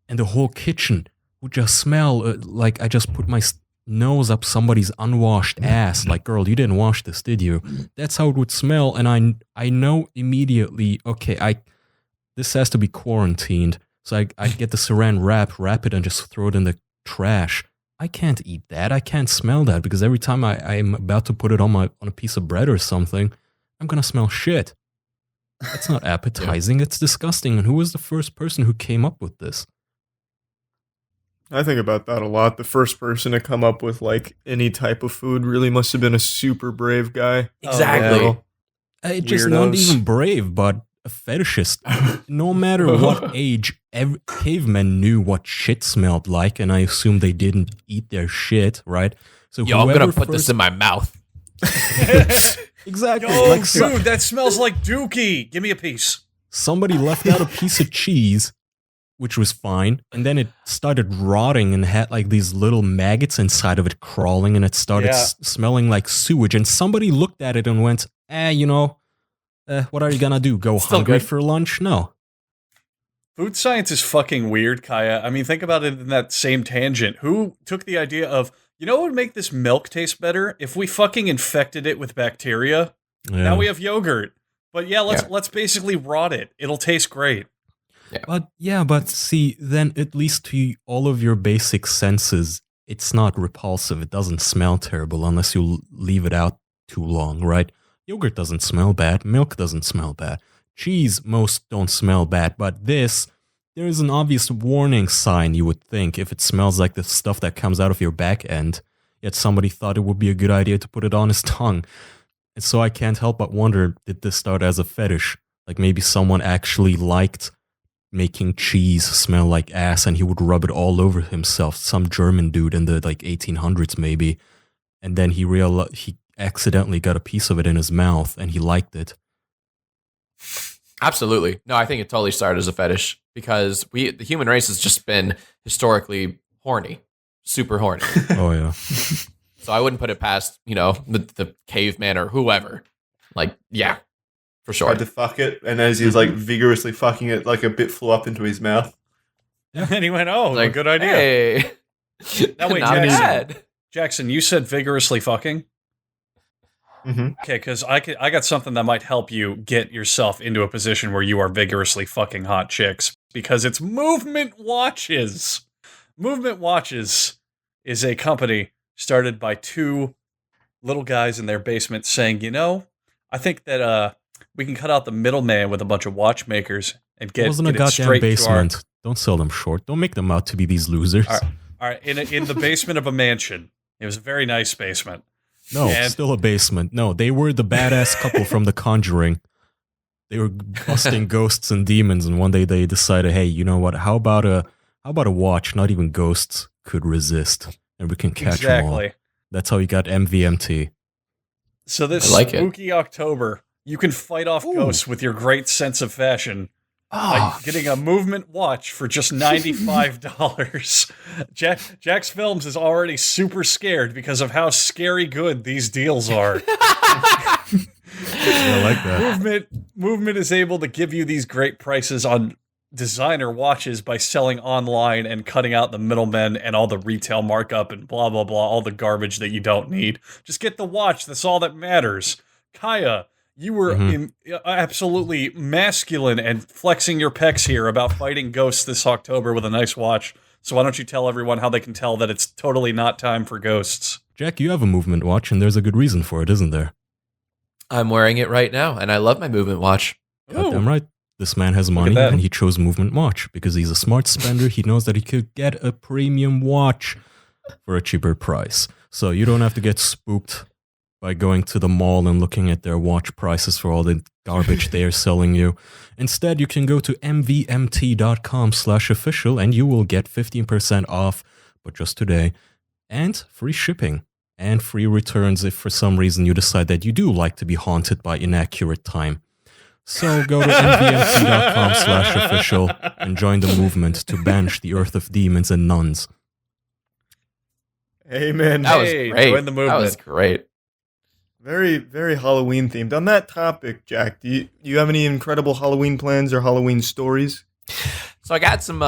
and the whole kitchen would just smell like I just put my nose up somebody's unwashed ass. Like, girl, you didn't wash this, did you? That's how it would smell. And I know immediately, okay, this has to be quarantined. So I get the saran wrap it and just throw it in the trash. I can't eat that. I can't smell that because every time I'm about to put it on a piece of bread or something, I'm gonna smell shit. That's not appetizing. It's disgusting. And who was the first person who came up with this? I think about that a lot. The first person to come up with like any type of food really must have been a super brave guy. Exactly. Just not even brave, but a fetishist. No matter what age, cavemen knew what shit smelled like, and I assume they didn't eat their shit, right? So I'm gonna put this in my mouth. Exactly. Yo, dude, that smells like Dookie. Give me a piece. Somebody left out a piece of cheese, which was fine, and then it started rotting and had like these little maggots inside of it crawling, and it started smelling like sewage. And somebody looked at it and went, what are you gonna do? Go hungry for lunch? No. Food science is fucking weird, Kaya. I mean, think about it in that same tangent. Who took the idea of, what would make this milk taste better? If we fucking infected it with bacteria. Yeah. Now we have yogurt. But let's basically rot it. It'll taste great. Yeah. But see, then at least to all of your basic senses, it's not repulsive. It doesn't smell terrible unless you leave it out too long, right? Yogurt doesn't smell bad. Milk doesn't smell bad. Cheese, most don't smell bad. But there is an obvious warning sign, you would think, if it smells like the stuff that comes out of your back end. Yet somebody thought it would be a good idea to put it on his tongue. And so I can't help but wonder, did this start as a fetish? Like maybe someone actually liked making cheese smell like ass and he would rub it all over himself. Some German dude in the like 1800s maybe. And then he accidentally got a piece of it in his mouth and he liked it. Absolutely. No, I think it totally started as a fetish because the human race has just been historically horny, super horny. Oh, yeah. So I wouldn't put it past, the caveman or whoever. Like, yeah, for sure. Tried to fuck it, and as he was like vigorously fucking it, like a bit flew up into his mouth. And he went, "Oh, like, good idea." Hey. That way, Jackson, you said vigorously fucking. Mm-hmm. Okay, because I got something that might help you get yourself into a position where you are vigorously fucking hot chicks, because it's Movement Watches. Movement Watches is a company started by two little guys in their basement saying, I think that we can cut out the middleman with a bunch of watchmakers and get, it wasn't a goddamn basement. Don't sell them short. Don't make them out to be these losers. All right. In the basement of a mansion. It was a very nice basement. No, still a basement. No, they were the badass couple from The Conjuring. They were busting ghosts and demons, and one day they decided, hey, you know what? How about a watch? Not even ghosts could resist, and we can catch them all. That's how you got MVMT. So this spooky October, you can fight off ghosts with your great sense of fashion. By getting a Movement watch for just $95. Jacksfilms is already super scared because of how scary good these deals are. I like that. Movement is able to give you these great prices on designer watches by selling online and cutting out the middlemen and all the retail markup and blah, blah, blah, all the garbage that you don't need. Just get the watch. That's all that matters. Kaya, you were absolutely masculine and flexing your pecs here about fighting ghosts this October with a nice watch. So why don't you tell everyone how they can tell that it's totally not time for ghosts? Jack, you have a Movement watch, and there's a good reason for it, isn't there? I'm wearing it right now, and I love my Movement watch. Goddamn right. This man has money, and he chose Movement watch because he's a smart spender. He knows that he could get a premium watch for a cheaper price. So you don't have to get spooked by going to the mall and looking at their watch prices for all the garbage they are selling you. Instead, you can go to mvmt.com/official and you will get 15% off, but just today, and free shipping and free returns if for some reason you decide that you do like to be haunted by inaccurate time. So go to mvmt.com/official and join the movement to banish the earth of demons and nuns. Amen. That was great. Join the movement. That was great. Very, very Halloween themed. On that topic, Jack, do you have any incredible Halloween plans or Halloween stories? So I got some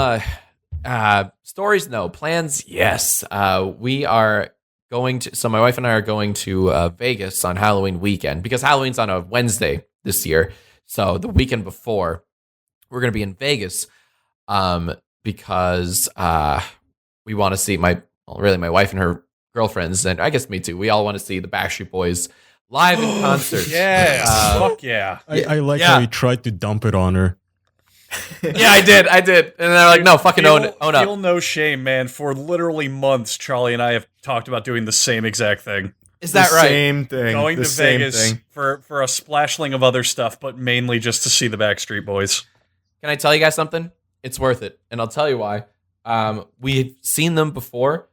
stories. No plans. Yes. We are going to. So my wife and I are going to Vegas on Halloween weekend because Halloween's on a Wednesday this year. So the weekend before, we're going to be in Vegas because we want to see my wife and her girlfriends, and I guess me too. We all want to see the Backstreet Boys live in concert. Yes, fuck yeah. I like how he tried to dump it on her. Yeah, I did. And they're like, no, fucking own up. Feel no shame, man. For literally months, Charlie and I have talked about doing the same exact thing. Is that right? Same thing. Going to Vegas for a splashling of other stuff, but mainly just to see the Backstreet Boys. Can I tell you guys something? It's worth it, and I'll tell you why. We've seen them before,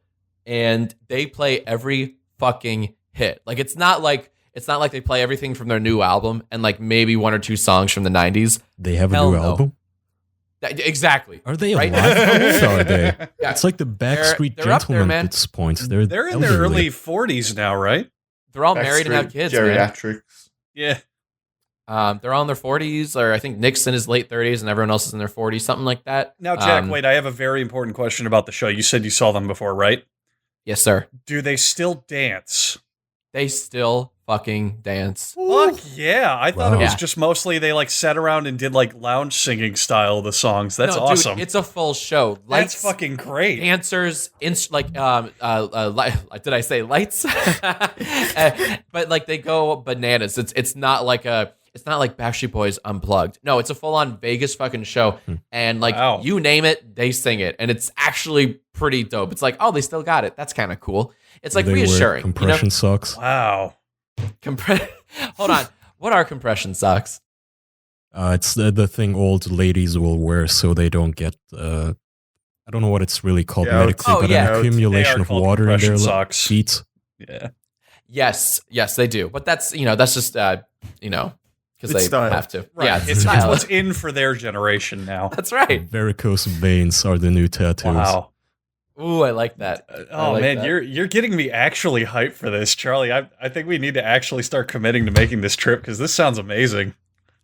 and they play every fucking hit. Like it's not like they play everything from their new album and like maybe one or two songs from the 90s. They have a new album? Exactly. Are they alive? How old are they? Yeah. It's like the Backstreet Gentlemen at this point. They're in their early 40s now, right? They're all married and have kids, geriatrics. Man. Yeah. They're all in their 40s, or I think Nick's in his late 30s and everyone else is in their 40s, something like that. Now, Jack, wait, I have a very important question about the show. You said you saw them before, right? Yes, sir. Do they still dance? They still fucking dance. Fuck yeah. I thought it was just mostly they like sat around and did like lounge singing style of the songs. That's awesome. Dude, it's a full show. Lights, that's fucking great. Dancers, did I say lights? But like they go bananas. It's not like Backstreet Boys Unplugged. No, it's a full on Vegas fucking show. And like you name it, they sing it. And it's actually pretty dope. It's like, oh, they still got it. That's kind of cool. It's like reassuring. Compression socks. Wow. Hold on. What are compression socks? It's the thing old ladies will wear so they don't get, I don't know what it's really called medically, but an accumulation of water in their feet. Yes, they do. But that's just because they style. have to. Right. Yeah, it's what's in for their generation now. That's right. Varicose veins are the new tattoos. Wow. Ooh, I like that. You're getting me actually hyped for this, Charlie. I think we need to actually start committing to making this trip because this sounds amazing.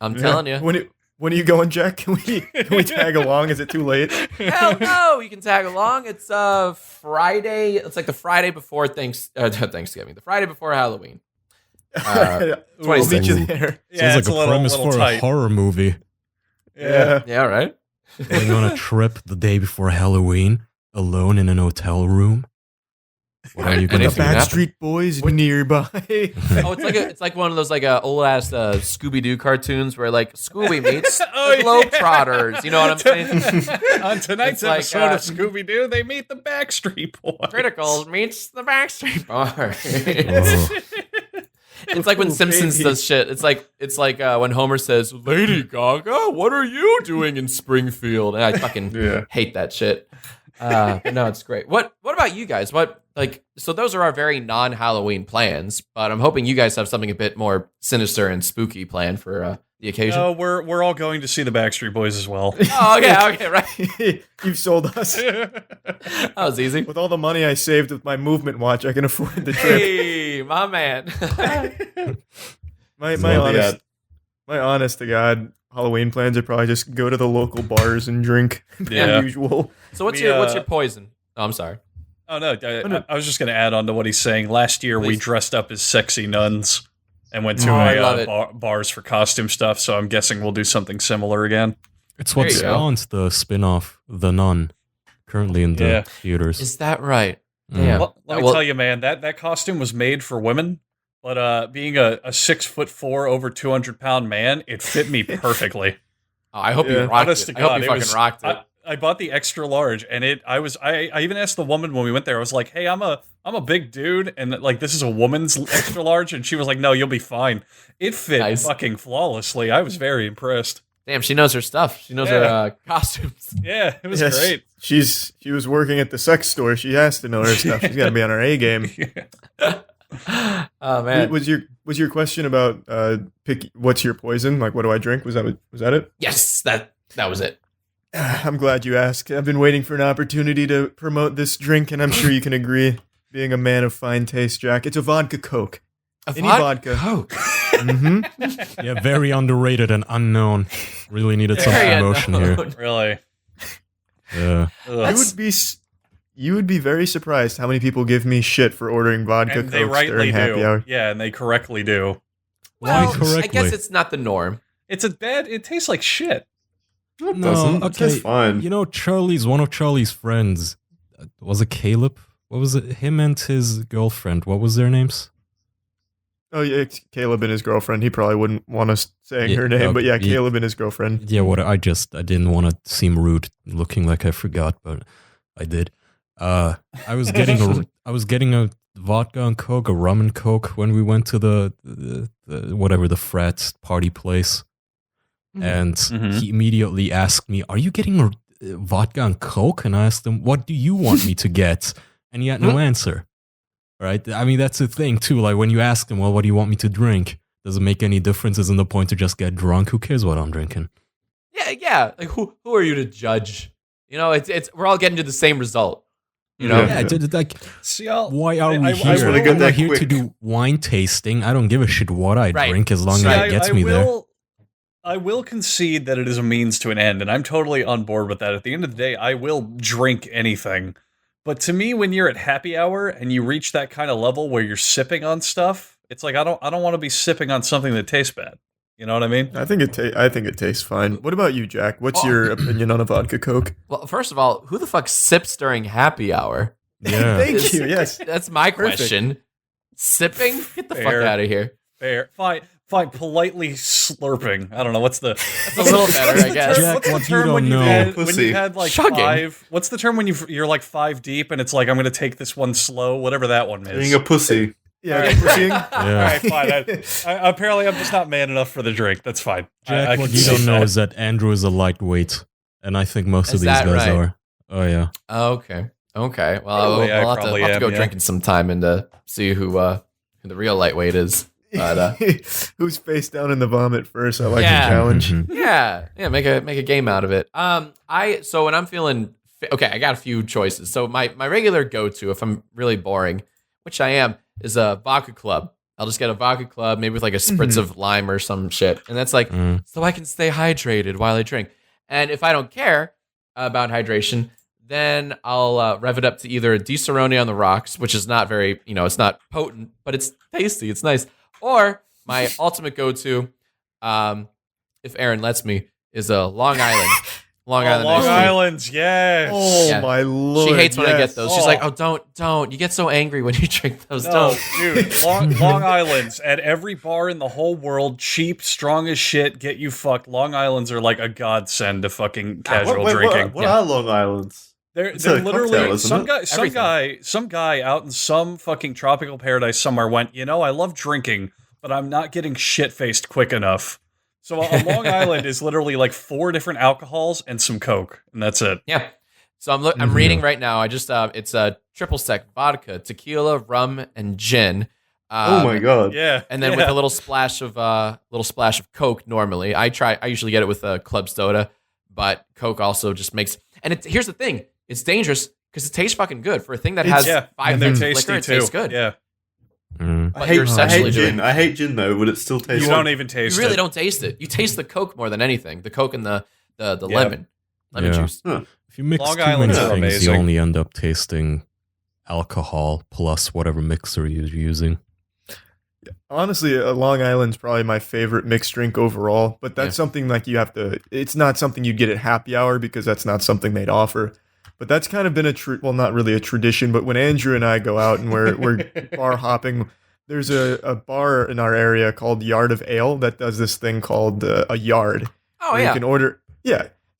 I'm telling you. When are you going, Jack? Can we tag along? Is it too late? Hell no, you can tag along. It's Friday. It's like the Friday before Thanksgiving. The Friday before Halloween. We'll meet you there. Sounds like a premise for tight. a horror movie. Yeah, right. Going on a trip the day before Halloween, alone in an hotel room. What are you The going to do? Backstreet Boys nearby. It's like one of those old ass Scooby Doo cartoons where like Scooby meets the Globetrotters. You know what I'm saying? On tonight's episode of Scooby Doo, they meet the Backstreet Boys. Critical meets the Backstreet Boys. Oh. It's like when Simpsons does shit. It's like when Homer says, "Lady Gaga, what are you doing in Springfield?" And I fucking hate that shit. But no, it's great. What about you guys? So those are our very non-Halloween plans, but I'm hoping you guys have something a bit more sinister and spooky planned for the occasion. No, we're all going to see the Backstreet Boys as well. Oh, okay, right. You've sold us. That was easy. With all the money I saved with my movement watch, I can afford the trip. Hey, my man. My honest to God Halloween plans are probably just go to the local bars and drink as usual. So what's your poison? Oh, I'm sorry. Oh no, I was just going to add on to what he's saying. Last year we dressed up as sexy nuns and went to bars for costume stuff. So I'm guessing we'll do something similar again. It's what spawns the spin-off, The Nun, currently in the theaters. Is that right? Damn. Well, let me tell you, man, that costume was made for women. But being a 6'4", over 200-pound man, it fit me perfectly. Oh, I hope you rocked it. I hope you fucking rocked it. I bought the extra large, and I even asked the woman when we went there. I was like, "Hey, I'm a big dude, and like this is a woman's extra large," and she was like, "No, you'll be fine." It fit fucking flawlessly. I was very impressed. Damn, she knows her stuff. She knows her costumes. Yeah, it was great. She was working at the sex store. She has to know her stuff. She's got to be on her A game. Oh man, was your question about what's your poison? Like, what do I drink? Was that it? Yes, that was it. I'm glad you asked. I've been waiting for an opportunity to promote this drink, and I'm sure you can agree, being a man of fine taste, Jack. It's a vodka Coke. Any vodka Coke. Mm-hmm. Yeah, very underrated and unknown. Really needed some promotion here. Really? Yeah. You would be very surprised how many people give me shit for ordering vodka and they Cokes rightly during happy do. hour. Yeah, and they correctly do. Well, Why correctly? I guess it's not the norm. It tastes like shit. It doesn't. It tastes fine. You know, one of Charlie's friends, was it Caleb? What was it? Him and his girlfriend. What was their names? Oh yeah, it's Caleb and his girlfriend. He probably wouldn't want us saying her name, but yeah, Caleb and his girlfriend. Yeah, I didn't want to seem rude, looking like I forgot, but I did. I was getting a vodka and Coke, a rum and Coke when we went to the frat party place. And he immediately asked me, "Are you getting a vodka and Coke?" And I asked him, "What do you want me to get?" And he had no answer. Right? I mean, that's the thing too. Like when you ask him, "Well, what do you want me to drink?" Does it make any difference? Isn't the point to just get drunk? Who cares what I'm drinking? Yeah. Like who are you to judge? You know, it's we're all getting to the same result. You know? Why are we here? We're here to do wine tasting. I don't give a shit what I drink as long as it gets me there. I will concede that it is a means to an end, and I'm totally on board with that. At the end of the day, I will drink anything. But to me, when you're at happy hour and you reach that kind of level where you're sipping on stuff, it's like I don't want to be sipping on something that tastes bad. You know what I mean? I think it tastes fine. What about you, Jack? What's your opinion on a vodka Coke? Well, first of all, who the fuck sips during happy hour? Yeah. Thank you. Yes, that's my question. Sipping? Get the fuck out of here. Fair. Fine. Politely slurping. I don't know. What's the? That's a little better, I guess. Jack, what's the term when you've had like Chugging. 5? What's the term when you're like 5 deep and it's like I'm going to take this one slow, whatever that one is. Being a pussy. Yeah. All right, fine. Apparently, I'm just not man enough for the drink. That's fine. Jack, what you don't know is that Andrew is a lightweight, and I think most of these guys are. Oh yeah. Okay. Well, we'll have to go drinking some time and see who who the real lightweight is. But, who's face down in the vomit first? I like the challenge. Yeah, make a game out of it. So when I'm feeling okay, I got a few choices. So my regular go-to, if I'm really boring, which I am, is a vodka club. I'll just get a vodka club, maybe with like a spritz of lime or some shit, and that's like so I can stay hydrated while I drink. And if I don't care about hydration, then I'll rev it up to either a Di-Cerrone on the rocks, which is not very, it's not potent, but it's tasty, it's nice. Or my ultimate go-to, if Aaron lets me, is a Long Island. Long Island's, yes. Oh yeah. My lord! She hates when I get those. She's like, "Oh, don't! You get so angry when you drink those. Don't, dude." Long Island's at every bar in the whole world, cheap, strong as shit, get you fucked. Long Island's are like a godsend to fucking casual drinking. What are Long Island's? They're literally some guy out in some fucking tropical paradise somewhere went, I love drinking, but I'm not getting shit faced quick enough. So a Long Island is literally like 4 different alcohols and some Coke, and that's it. Yeah. So I'm reading right now. I just it's a triple sec vodka, tequila, rum, and gin. Oh my god! Yeah. And then with a little splash of Coke. Normally, I usually get it with a club soda, but Coke also just makes. And here's the thing: it's dangerous because it tastes fucking good for a thing that has 5 things of liquor. It tastes good. Yeah. But I hate gin. I hate gin though, but it still tastes. You don't even taste it. You really don't taste it. You taste the Coke more than anything. The Coke and the lemon juice. Huh. If you mix Long too many Islands are things, amazing. you only end up tasting alcohol plus whatever mixer you're using. Honestly, a Long Island's probably my favorite mixed drink overall, but that's something like you have to. It's not something you get at happy hour because that's not something they'd offer. But that's kind of been not really a tradition, but when Andrew and I go out and we're bar hopping, there's a bar in our area called Yard of Ale that does this thing called a yard. Oh, yeah. You can order,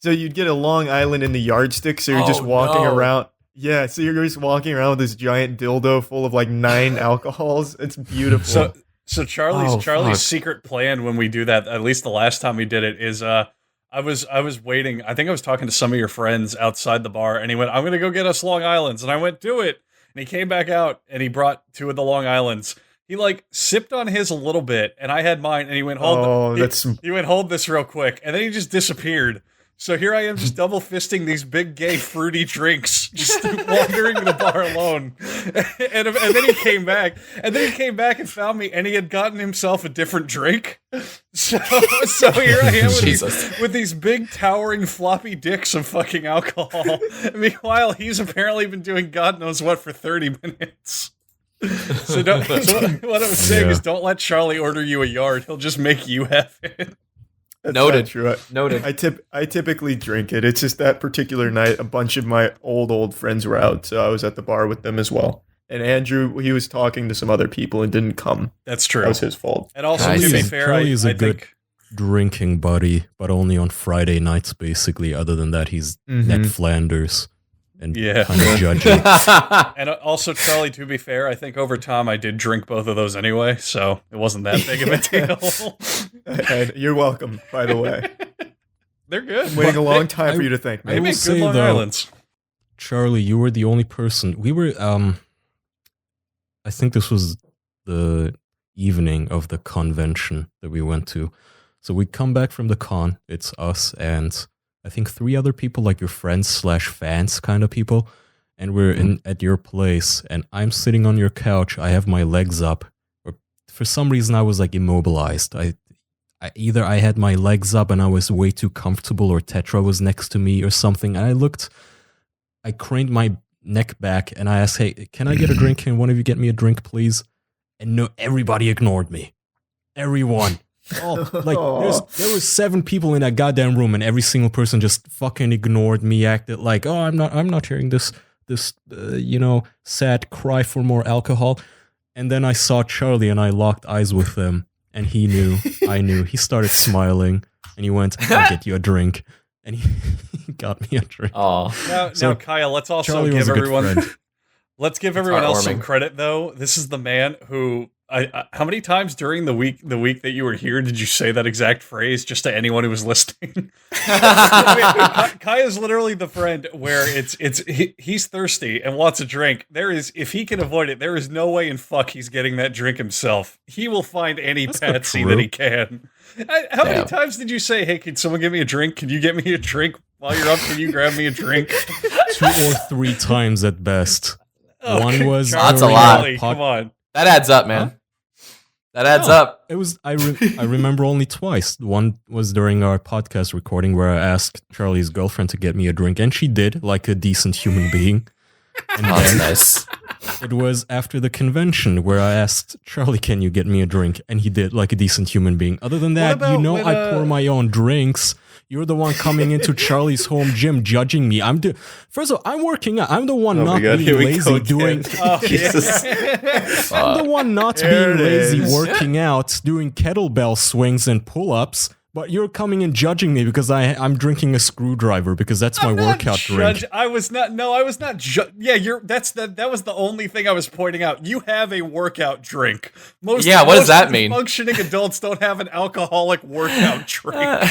so you'd get a Long Island in the yardstick, so you're just walking around. Yeah, so you're just walking around with this giant dildo full of like 9 alcohols. It's beautiful. So Charlie's secret plan when we do that, at least the last time we did it, is I was waiting. I think I was talking to some of your friends outside the bar, and he went, "I'm going to go get us Long Islands." And I went, "Do it." And he came back out, and he brought 2 of the Long Islands. He like sipped on his a little bit, and I had mine, and he went, he went, "Hold this real quick." And then he just disappeared. So here I am just double fisting these big gay fruity drinks, just wandering the bar alone. And then he came back. And then he came back and found me, and he had gotten himself a different drink. So here I am with these big towering floppy dicks of fucking alcohol. Meanwhile, he's apparently been doing God knows what for 30 minutes. So what I'm saying is don't let Charlie order you a yard. He'll just make you have it. That's Noted. True. Noted. I typically drink it. It's just that particular night, a bunch of my old friends were out, so I was at the bar with them as well. And Andrew, he was talking to some other people and didn't come. That's true. That was his fault. And also, to be fair, Charlie is a good think drinking buddy, but only on Friday nights, basically. Other than that, he's Ned Flanders and kind of judgy. And also, Charlie, to be fair, I think over time I did drink both of those anyway, so it wasn't that big of a deal. You're welcome, by the way. They're good. I'm waiting a long time for you to thank me. They make good Long Islands. Charlie, you were the only person. We were, I think this was the evening of the convention that we went to. So we come back from the con. It's us and I think 3 other people, like your friends/fans kind of people. And we're at your place, and I'm sitting on your couch. I have my legs up. Or for some reason, I was like immobilized. Either I had my legs up and I was way too comfortable, or Tetra was next to me or something. And I craned my neck back and I asked, "Hey, can I get a drink? Can one of you get me a drink, please?" And no, everybody ignored me. Everyone. There was 7 people in that goddamn room, and every single person just fucking ignored me, acted like, "Oh, I'm not hearing this sad cry for more alcohol." And then I saw Charlie, and I locked eyes with him, and he knew, I knew. He started smiling, and he went, "I'll get you a drink," and he got me a drink. Oh, now, Kyle, let's also Charlie give everyone. friend. Let's give everyone else some credit, though. This is the man who How many times during the week that you were here did you say that exact phrase just to anyone who was listening? Kai is literally the friend where he's thirsty and wants a drink. If he can avoid it, there is no way in fuck he's getting that drink himself. He will find any patsy that he can. How many times did you say, "Hey, can someone give me a drink? Can you get me a drink while you're up? Can you grab me a drink?" 2 or 3 times at best. One was that's a lot. Come on. That adds up, man. Huh? That adds up. It was. I remember only twice. One was during our podcast recording where I asked Charlie's girlfriend to get me a drink, and she did, like a decent human being. And that's nice. It was after the convention where I asked Charlie, "Can you get me a drink?" And he did, like a decent human being. Other than that, I pour my own drinks. You're the one coming into Charlie's home gym judging me. First of all, I'm working out. I'm the one not being lazy doing. I'm the one not being lazy working out, doing kettlebell swings and pull-ups. But you're coming and judging me because I'm drinking a screwdriver because that's my workout drink. I was not. No, I was not. That was the only thing I was pointing out. You have a workout drink. What does that mean? Functioning adults don't have an alcoholic workout drink.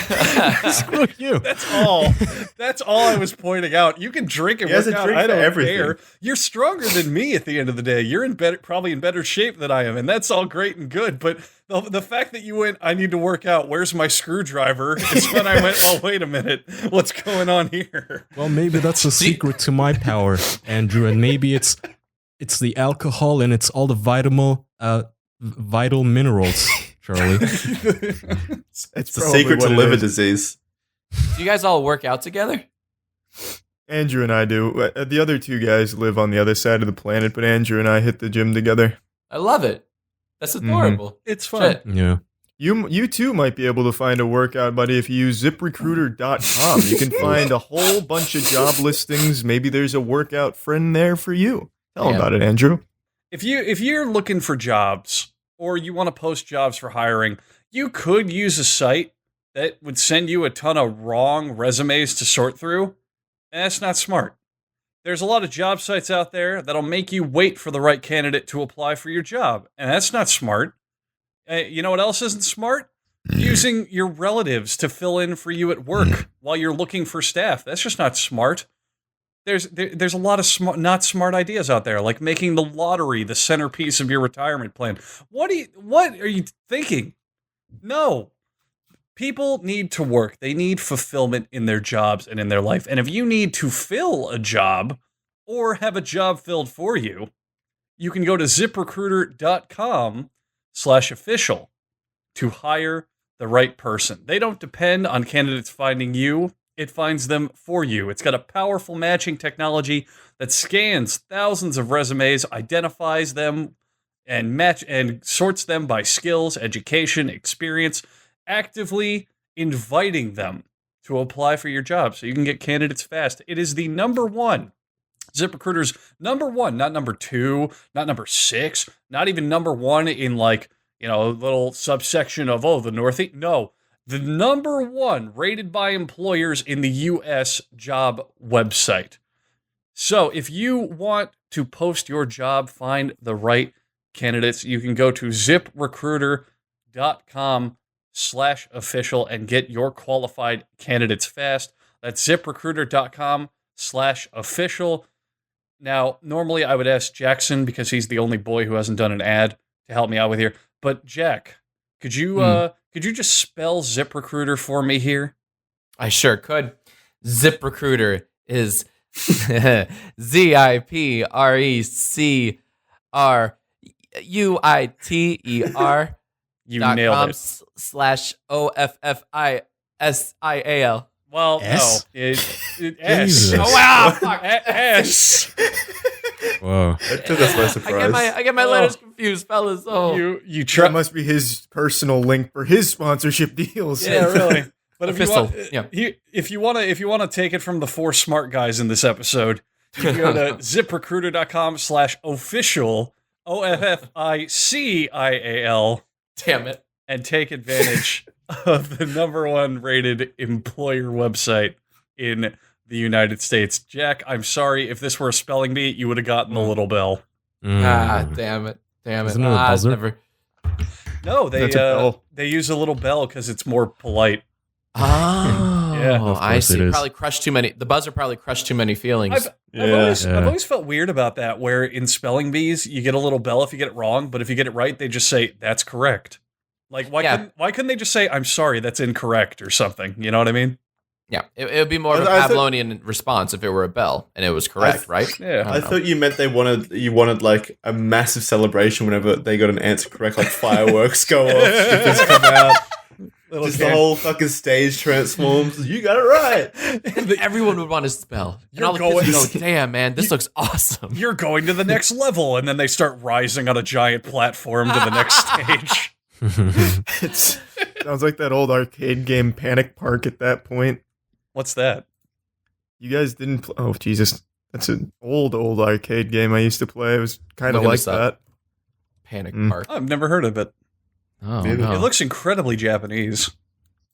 Screw you. That's all I was pointing out. You can drink and work out. I don't care. You're stronger than me at the end of the day. You're probably in better shape than I am, and that's all great and good. But the fact that you went, "I need to work out. Where's my screwdriver?" is when I went, "Oh, wait a minute. What's going on here?" Well, maybe that's a secret to my power, Andrew, and maybe it's the alcohol and it's all the vital minerals, Charlie. It's the secret to liver disease. Do you guys all work out together? Andrew and I do. The other 2 guys live on the other side of the planet, but Andrew and I hit the gym together. I love it. That's adorable. Mm-hmm. It's fun. Shit. Yeah. You too might be able to find a workout buddy if you use ZipRecruiter.com. You can find a whole bunch of job listings. Maybe there's a workout friend there for you. Tell them about it, Andrew. If you're looking for jobs or you want to post jobs for hiring, you could use a site that would send you a ton of wrong resumes to sort through. And that's not smart. There's a lot of job sites out there that'll make you wait for the right candidate to apply for your job. And that's not smart. You know what else isn't smart? Using your relatives to fill in for you at work while you're looking for staff. That's just not smart. There's a lot of not smart ideas out there, like making the lottery the centerpiece of your retirement plan. What are you thinking? No. People need to work. They need fulfillment in their jobs and in their life. And if you need to fill a job or have a job filled for you, you can go to ZipRecruiter.com/official to hire the right person. They don't depend on candidates finding you. It finds them for you. It's got a powerful matching technology that scans thousands of resumes, identifies them, and sorts them by skills, education, experience, actively inviting them to apply for your job so you can get candidates fast. It is the number one. ZipRecruiter's number one, not number 2, not number 6, not even number 1 in a little subsection of, the Northeast. No, the number 1 rated by employers in the U.S. job website. So if you want to post your job, find the right candidates, you can go to ZipRecruiter.com/official and get your qualified candidates fast. That's ZipRecruiter.com/official. Now, normally I would ask Jackson because he's the only boy who hasn't done an ad to help me out with here. But Jack, could you just spell ZipRecruiter for me here? I sure could. ZipRecruiter is ZipRecruiter. You nailed it. /OFFISIAL. Well, S? no. S. Oh, wow. Fuck. S. Whoa. That took us by surprise. I get my letters confused, fellas. Oh. You try. That must be his personal link for his sponsorship deals. Yeah, really. But if you want to take it from the 4 smart guys in this episode, you can go to ZipRecruiter.com/official, OFFICIAL. Damn it. And take advantage of the number 1 rated employer website in the United States. Jack, I'm sorry. If this were a spelling bee, you would have gotten the little bell. Ah, damn it. Damn it! Isn't it a buzzer? Never... No, they use a little bell because it's more polite. Oh, yeah, I see. Probably crushed too many. The buzzer probably crushed too many feelings. I've always felt weird about that. Where in spelling bees, you get a little bell if you get it wrong, but if you get it right, they just say that's correct. Like why couldn't they just say I'm sorry, that's incorrect or something? You know what I mean? Yeah, it would be more of a Pavlovian response if it were a bell and it was correct, right? Yeah, I thought you meant you wanted like a massive celebration whenever they got an answer correct, like fireworks go off, strippers come out. Just the whole fucking stage transforms. You got it right. And everyone would want to spell. And all the kids would go, damn, man, this looks awesome. You're going to the next level. And then they start rising on a giant platform to the next stage. It sounds like that old arcade game Panic Park at that point. What's that? You guys didn't oh, Jesus. That's an old arcade game I used to play. It was kind of like that. Panic Park. I've never heard of it. Oh, no. It looks incredibly Japanese.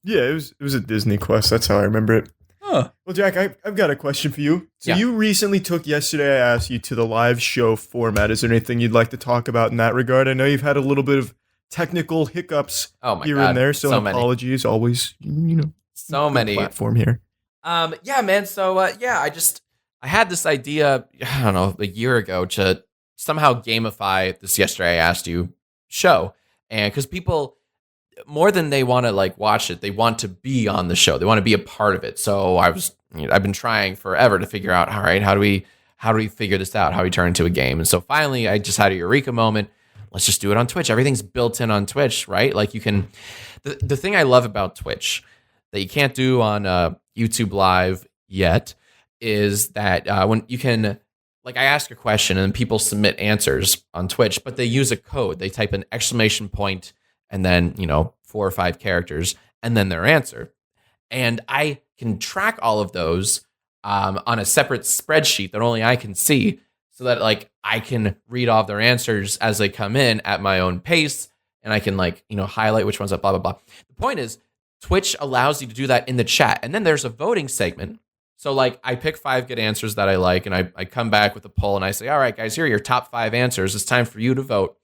Yeah, it was a Disney Quest. That's how I remember it. Huh. Well, Jack, I've got a question for you. So you recently took yesterday, I asked you, to the live show format. Is there anything you'd like to talk about in that regard? I know you've had a little bit of technical hiccups here and there, so apologies. Many. Always, so many platform here. Yeah, man. So I had this idea, I don't know, a year ago to somehow gamify this Yesterday I Asked You show. And because people, more than they want to like watch it, they want to be on the show. They want to be a part of it. So I've been trying forever to figure out, all right, how do we figure this out? How do we turn it into a game? And so finally, I just had a eureka moment. Let's just do it on Twitch. Everything's built in on Twitch, right? Like you can. The thing I love about Twitch that you can't do on YouTube Live yet is that when you can. Like I ask a question and people submit answers on Twitch, but they use a code. They type an exclamation point and then, 4 or 5 characters and then their answer. And I can track all of those on a separate spreadsheet that only I can see so that like I can read off their answers as they come in at my own pace. And I can highlight which ones up, blah, blah, blah. The point is Twitch allows you to do that in the chat. And then there's a voting segment. So like I pick 5 good answers that I like and I come back with a poll and I say, all right, guys, here are your top 5 answers. It's time for you to vote.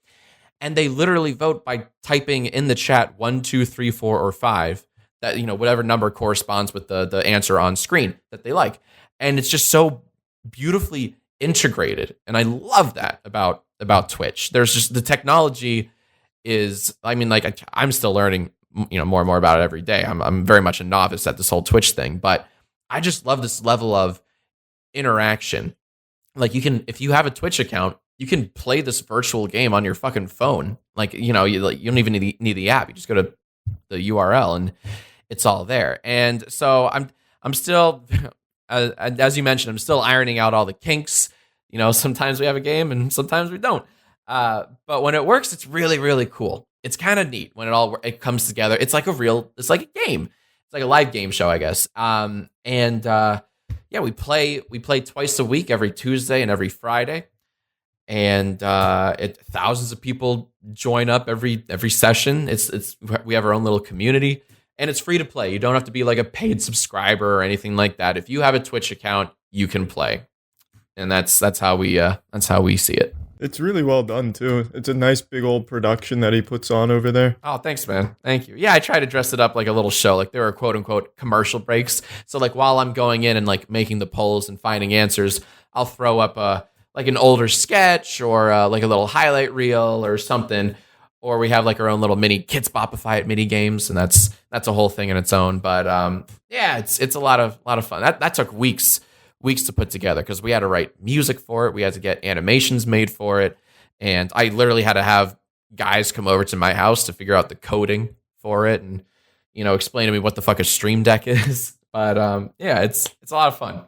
And they literally vote by typing in the chat 1, 2, 3, 4, or 5 that, whatever number corresponds with the answer on screen that they like. And it's just so beautifully integrated. And I love that about Twitch. There's just the technology is, I'm still learning, more and more about it every day. I'm very much a novice at this whole Twitch thing, but I just love this level of interaction. Like if you have a Twitch account, you can play this virtual game on your fucking phone. Like, you don't even need the app. You just go to the URL and it's all there. And so I'm still, as you mentioned, I'm still ironing out all the kinks. Sometimes we have a game and sometimes we don't. But when it works, it's really, really cool. It's kind of neat when it comes together. It's like a game. It's like a live game show, I guess. We play twice a week, every Tuesday and every Friday. And thousands of people join up every session. We have our own little community, and it's free to play. You don't have to be like a paid subscriber or anything like that. If you have a Twitch account, you can play, and that's how we see it. It's really well done too. It's a nice big old production that he puts on over there. Oh, thanks, man. Thank you. Yeah, I try to dress it up like a little show. Like there are quote unquote commercial breaks. So like while I'm going in and like making the polls and finding answers, I'll throw up like an older sketch or like a little highlight reel or something. Or we have like our own little mini Kids Bopify It mini games, and that's a whole thing in its own. But it's a lot of fun. That took weeks to put together because we had to write music for it. We had to get animations made for it. And I literally had to have guys come over to my house to figure out the coding for it and, explain to me what the fuck a Stream Deck is. But it's a lot of fun.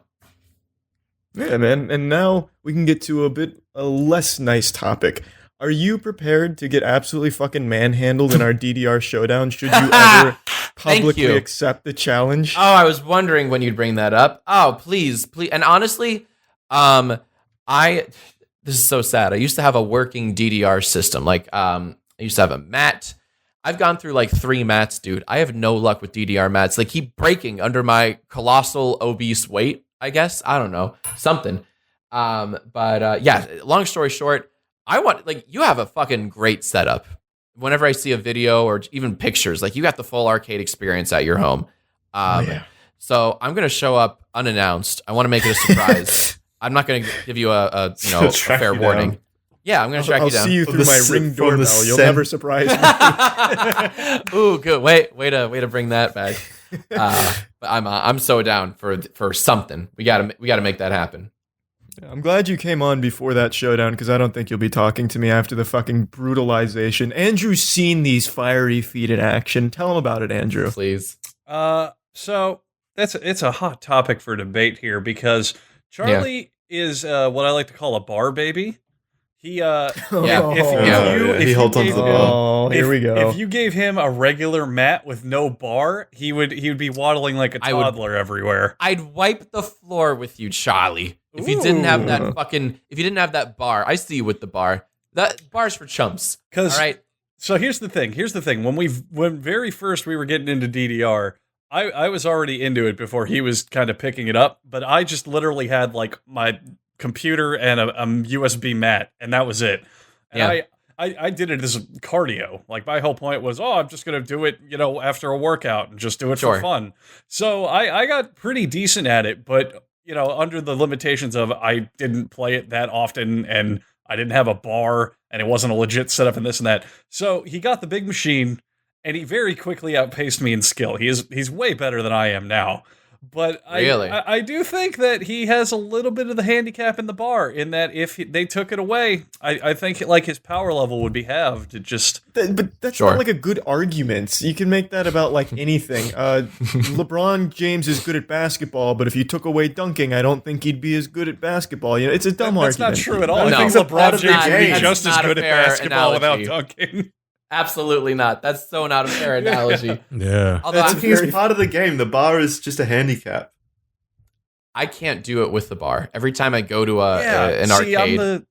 Yeah, man. And now we can get to a less nice topic. Are you prepared to get absolutely fucking manhandled in our DDR showdown? Should you ever publicly accept the challenge? Oh, I was wondering when you'd bring that up. Oh, please. And honestly, this is so sad. I used to have a working DDR system. Like, I used to have a mat. I've gone through like 3 mats, dude. I have no luck with DDR mats. They keep breaking under my colossal obese weight, I guess. I don't know. Something. Long story short, you have a fucking great setup. Whenever I see a video or even pictures, like you got the full arcade experience at your home. So I'm going to show up unannounced. I want to make it a surprise. I'm not going to give you a fair warning. Down. Yeah, I'm going to track you down. I'll see you through my Ring doorbell. You'll never surprise me. Ooh, good. Way to bring that back. But I'm so down for something. We gotta make that happen. I'm glad you came on before that showdown because I don't think you'll be talking to me after the fucking brutalization. Andrew's seen these fiery feet in action. Tell him about it, Andrew. Please. So it's a hot topic for debate here because Charlie is what I like to call a bar baby. He he holds on to the bar. Oh, here we go. If you gave him a regular mat with no bar, he would be waddling like a toddler everywhere. I'd wipe the floor with you, Charlie. If you didn't have that bar, I see you with the bar. That bar's for chumps. All right. So here's the thing. When very first we were getting into DDR, I was already into it before he was kind of picking it up, but I just literally had like my computer and a USB mat, and that was it. And I did it as cardio. Like my whole point was, I'm just gonna do it, after a workout and just do it for fun. So I got pretty decent at it, but under the limitations of I didn't play it that often, and I didn't have a bar, and it wasn't a legit setup and this and that. So he got the big machine, and he very quickly outpaced me in skill. He's way better than I am now. But I do think that he has a little bit of the handicap in the bar, in that if they took it away, I think like his power level would be halved. But that's not like a good argument. You can make that about like anything. LeBron James is good at basketball, but if you took away dunking, I don't think he'd be as good at basketball. It's a dumb argument. That's not true at all. I think LeBron James would be just as good at basketball without dunking. Absolutely not. That's so not a fair analogy. Yeah. It's part of the game. The bar is just a handicap. I can't do it with the bar. Every time I go to an arcade,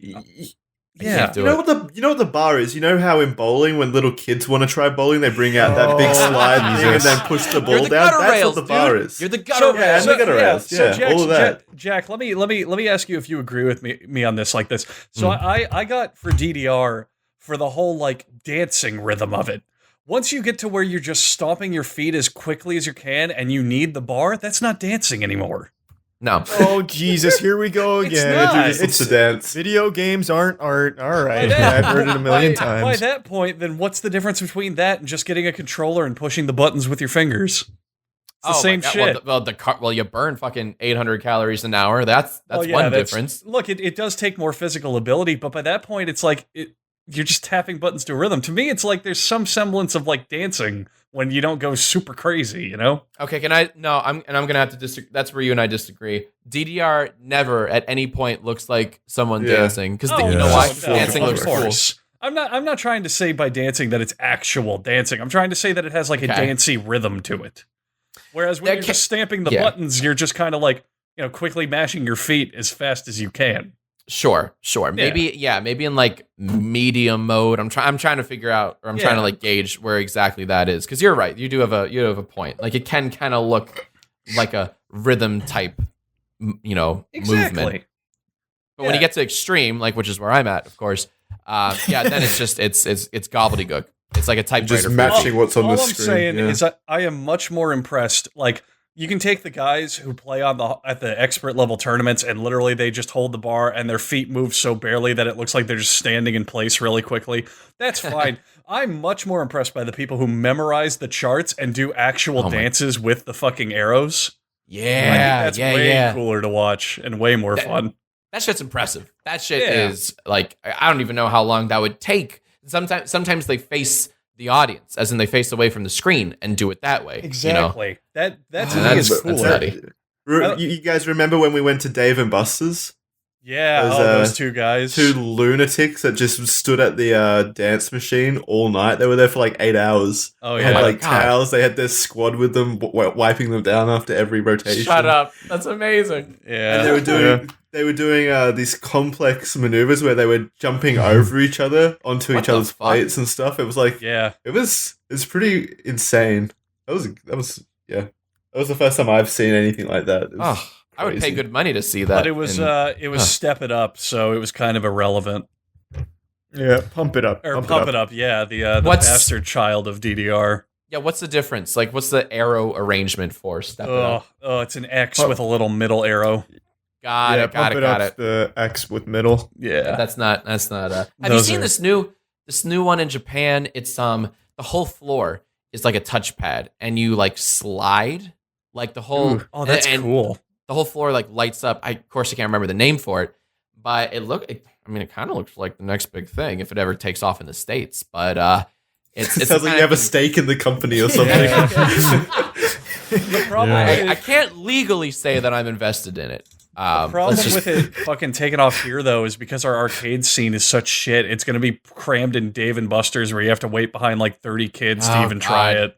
can't do it. You know what the bar is? You know how in bowling, when little kids want to try bowling, they bring out that big slide thing and then push the ball down? That's what the bar is. You're the gutter rails. The gutter rails. So Jack, all of that. Jack, let me ask you if you agree with me on this like this. So I got for DDR for the whole like dancing rhythm of it. Once you get to where you're just stomping your feet as quickly as you can and you need the bar, that's not dancing anymore. No. Oh, Jesus, here we go again. It's a dance. Video games aren't art. All right. I've heard it a million times. By that point, then what's the difference between that and just getting a controller and pushing the buttons with your fingers? It's the same shit. Well, you burn fucking 800 calories an hour. That's one difference. Look, it does take more physical ability, but by that point, it's like you're just tapping buttons to a rhythm. To me, it's like there's some semblance of like dancing when you don't go super crazy, Okay, I'm gonna have to disagree. That's where you and I disagree. DDR never at any point looks like someone dancing, because you know why? Dancing looks cool. I'm not trying to say by dancing that it's actual dancing. I'm trying to say that it has like a dancey rhythm to it. Whereas when you're just stamping the buttons, you're just kind of like, quickly mashing your feet as fast as you can. Sure. Maybe in like medium mode. I'm trying to figure out, or I'm trying to like gauge where exactly that is. Because you're right, you have a point. Like it can kind of look like a rhythm type, movement. But when you get to extreme, like which is where I'm at, of course, then it's just it's gobbledygook. It's like a typewriter. Just matching what's on the screen. All I'm saying is I am much more impressed. Like, you can take the guys who play at the expert level tournaments and literally they just hold the bar and their feet move so barely that it looks like they're just standing in place really quickly. That's fine. I'm much more impressed by the people who memorize the charts and do actual dances with the fucking arrows. Yeah, that's way cooler to watch and way more fun. That shit's impressive. That shit is like, I don't even know how long that would take. Sometimes they face the audience, as in they face away from the screen and do it that way. Exactly. That is cool. You guys remember when we went to Dave and Buster's? Yeah, those two guys. Two lunatics that just stood at the dance machine all night. They were there for like 8 hours. Oh, They yeah. had towels. They had their squad with them, wiping them down after every rotation. Shut up. That's amazing. Yeah. And they were doing these complex maneuvers where they were jumping over each other onto each other's plates and stuff. It was like, it's pretty insane. That was the first time I've seen anything like that. I would pay good money to see that. But it was Step It Up, so it was kind of irrelevant. Yeah, pump it up. Or pump it up. Yeah, the bastard child of DDR. Yeah, what's the difference? Like, what's the arrow arrangement for? Step it up. Oh, it's an X with a little middle arrow. Got it. The X with middle. Yeah, that's not. Have you seen this new one in Japan? It's the whole floor is like a touchpad, and you like slide like the whole. Ooh. Oh, that's cool. The whole floor like lights up. Of course, I can't remember the name for it, but it kind of looks like the next big thing if it ever takes off in the States. But it sounds like you have a stake in the company or something. The problem I can't legally say that I'm invested in it. The problem with it fucking taking off here, though, is because our arcade scene is such shit. It's going to be crammed in Dave and Buster's, where you have to wait behind like 30 kids to even try it.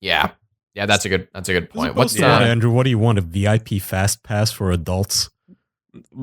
Yeah, that's a good point. What's that, Andrew? What do you want? A VIP fast pass for adults?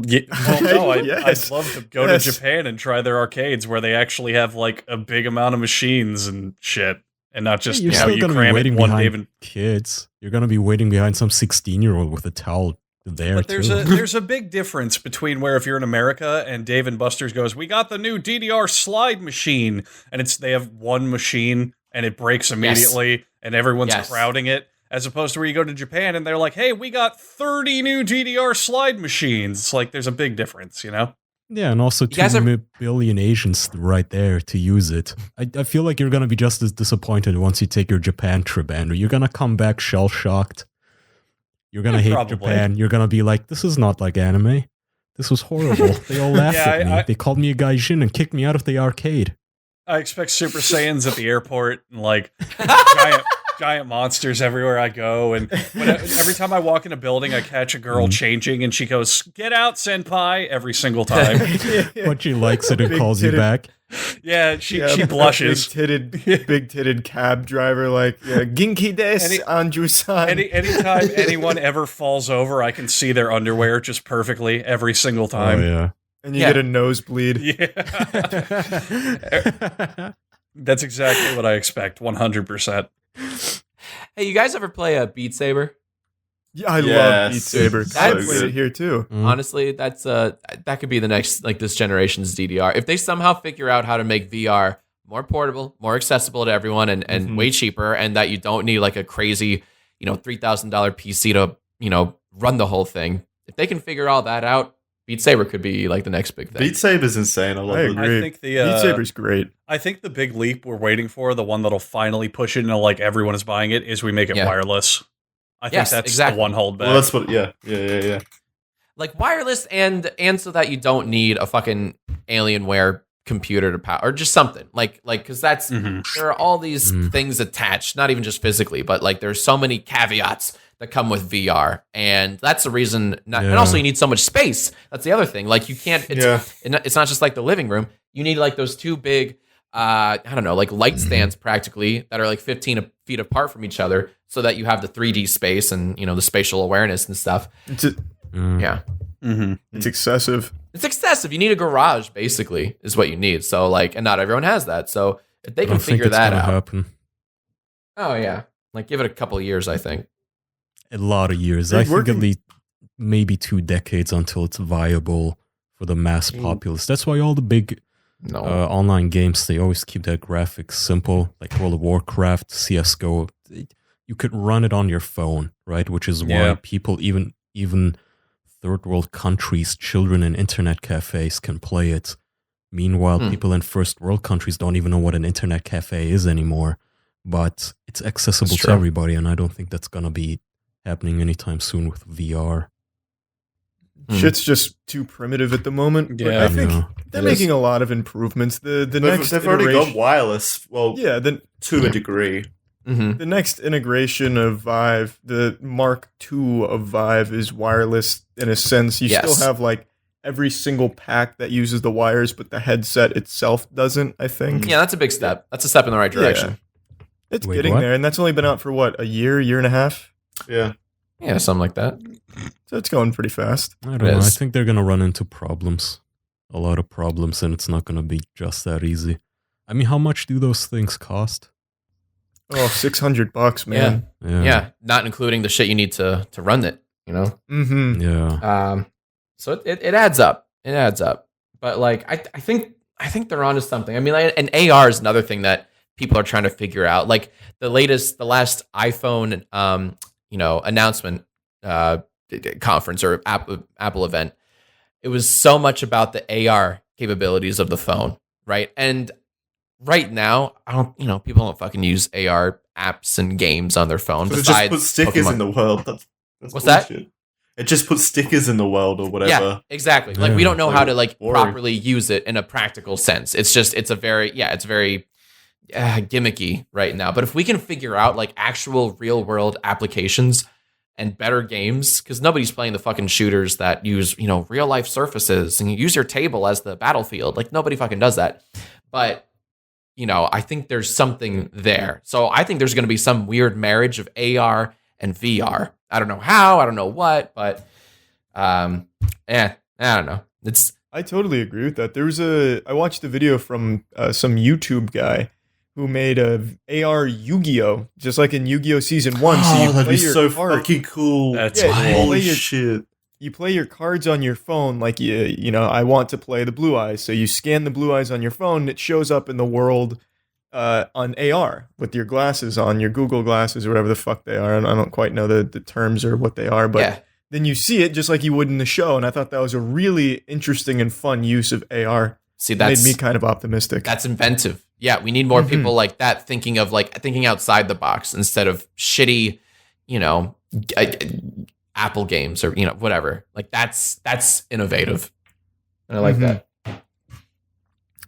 Yeah, well, no, I'd love to go to Japan and try their arcades where they actually have like a big amount of machines and shit, and not just you're still going to be waiting behind kids. You're going to be waiting behind some 16-year-old with a towel. But there's a big difference between where if you're in America and Dave and Buster's goes, we got the new DDR slide machine, and they have one machine and it breaks immediately and everyone's crowding it, as opposed to where you go to Japan and they're like, hey, we got 30 new DDR slide machines. It's like there's a big difference, you know? Yeah, and also 2 billion Asians right there to use it. I feel like you're going to be just as disappointed once you take your Japan trip, Andrew. You're going to come back shell-shocked. You're going to hate Japan. You're going to be like, this is not like anime. This was horrible. They all laughed at me. They called me a gaijin and kicked me out of the arcade. I expect Super Saiyans at the airport and like giant monsters everywhere I go. And every time I walk in a building, I catch a girl changing and she goes, get out, senpai, every single time. But she likes it and calls you back. Yeah, she blushes. Big titted cab driver, like Ginki desu, Anju-san. Anytime anyone ever falls over, I can see their underwear just perfectly every single time. Oh, yeah. And you get a nosebleed. Yeah. That's exactly what I expect, 100%. Hey, you guys ever play a Beat Saber? Yeah, I love Beat Saber. I played it here too. Honestly, that's that could be the next, like, this generation's DDR. If they somehow figure out how to make VR more portable, more accessible to everyone, and way cheaper, and that you don't need like a crazy, $3,000 PC to, run the whole thing. If they can figure all that out, Beat Saber could be like the next big thing. Beat Saber's insane. I love it. I think Beat Saber's great. I think the big leap we're waiting for, the one that'll finally push it into like everyone is buying it, is we make it wireless. I think that's the one holdback. Well, that's what. Yeah. Like wireless, and so that you don't need a fucking Alienware computer to power, or just something like because that's there are all these things attached, not even just physically, but like there's so many caveats that come with VR, and that's the reason. And also, you need so much space. That's the other thing. Like you can't. It's not just like the living room. You need like those two big, I don't know, like light stands practically that are like 15 feet apart from each other, so that you have the 3D space and the spatial awareness and stuff. It's excessive. It's excessive. You need a garage, basically, is what you need. So like, and not everyone has that. So if they can figure that out, happen. Oh yeah, like give it a couple of years, I think. A lot of years. I think at least maybe 2 decades until it's viable for the mass populace. That's why all the big online games, they always keep their graphics simple, like World of Warcraft, CSGO. You could run it on your phone, right? Which is why people, even third world countries, children in internet cafes can play it. Meanwhile, people in first world countries don't even know what an internet cafe is anymore. But it's accessible to everybody, and I don't think that's going to be happening anytime soon with VR. Shit's just too primitive at the moment. Yeah, I think they're making a lot of improvements. They've already got wireless. Well, to a degree. The next integration of Vive, the Mark II of Vive, is wireless in a sense. You still have like every single pack that uses the wires, but the headset itself doesn't, I think. Yeah, that's a big step. That's a step in the right direction. Yeah. It's getting there, and that's only been out for what, a year and a half? Yeah, something like that. So it's going pretty fast. I don't know. I think they're going to run into problems. A lot of problems, and it's not going to be just that easy. I mean, how much do those things cost? Oh, $600, man. Yeah, not including the shit you need to run it, Yeah. So it adds up. It adds up. But like I think they're onto something. I mean, and AR is another thing that people are trying to figure out. Like the last iPhone, announcement conference or Apple event. It was so much about the AR capabilities of the phone, right? And right now, people don't fucking use AR apps and games on their phone. It just puts stickers in the world. That's what's bullshit. that? It just puts stickers in the world or whatever. Yeah, exactly. Like we don't know how to properly use it in a practical sense. It's very gimmicky right now. But if we can figure out like actual real world applications and better games, because nobody's playing the fucking shooters that use, real life surfaces and you use your table as the battlefield. Like nobody fucking does that. But, I think there's something there. So I think there's going to be some weird marriage of AR and VR. I don't know how, I don't know what, but I don't know. I totally agree with that. I watched a video from some YouTube guy who made a AR Yu-Gi-Oh! Just like in Yu-Gi-Oh! Season 1. So you that'd be so fucking cool. That's holy shit. You play your cards on your phone like, I want to play the Blue Eyes. So you scan the Blue Eyes on your phone. It shows up in the world on AR with your glasses on, your Google glasses or whatever the fuck they are. And I don't quite know the terms or what they are. But then you see it just like you would in the show. And I thought that was a really interesting and fun use of AR. See, that made me kind of optimistic. That's inventive. Yeah, we need more people like that thinking outside the box instead of shitty, Apple games or whatever. Like that's innovative. And I like that.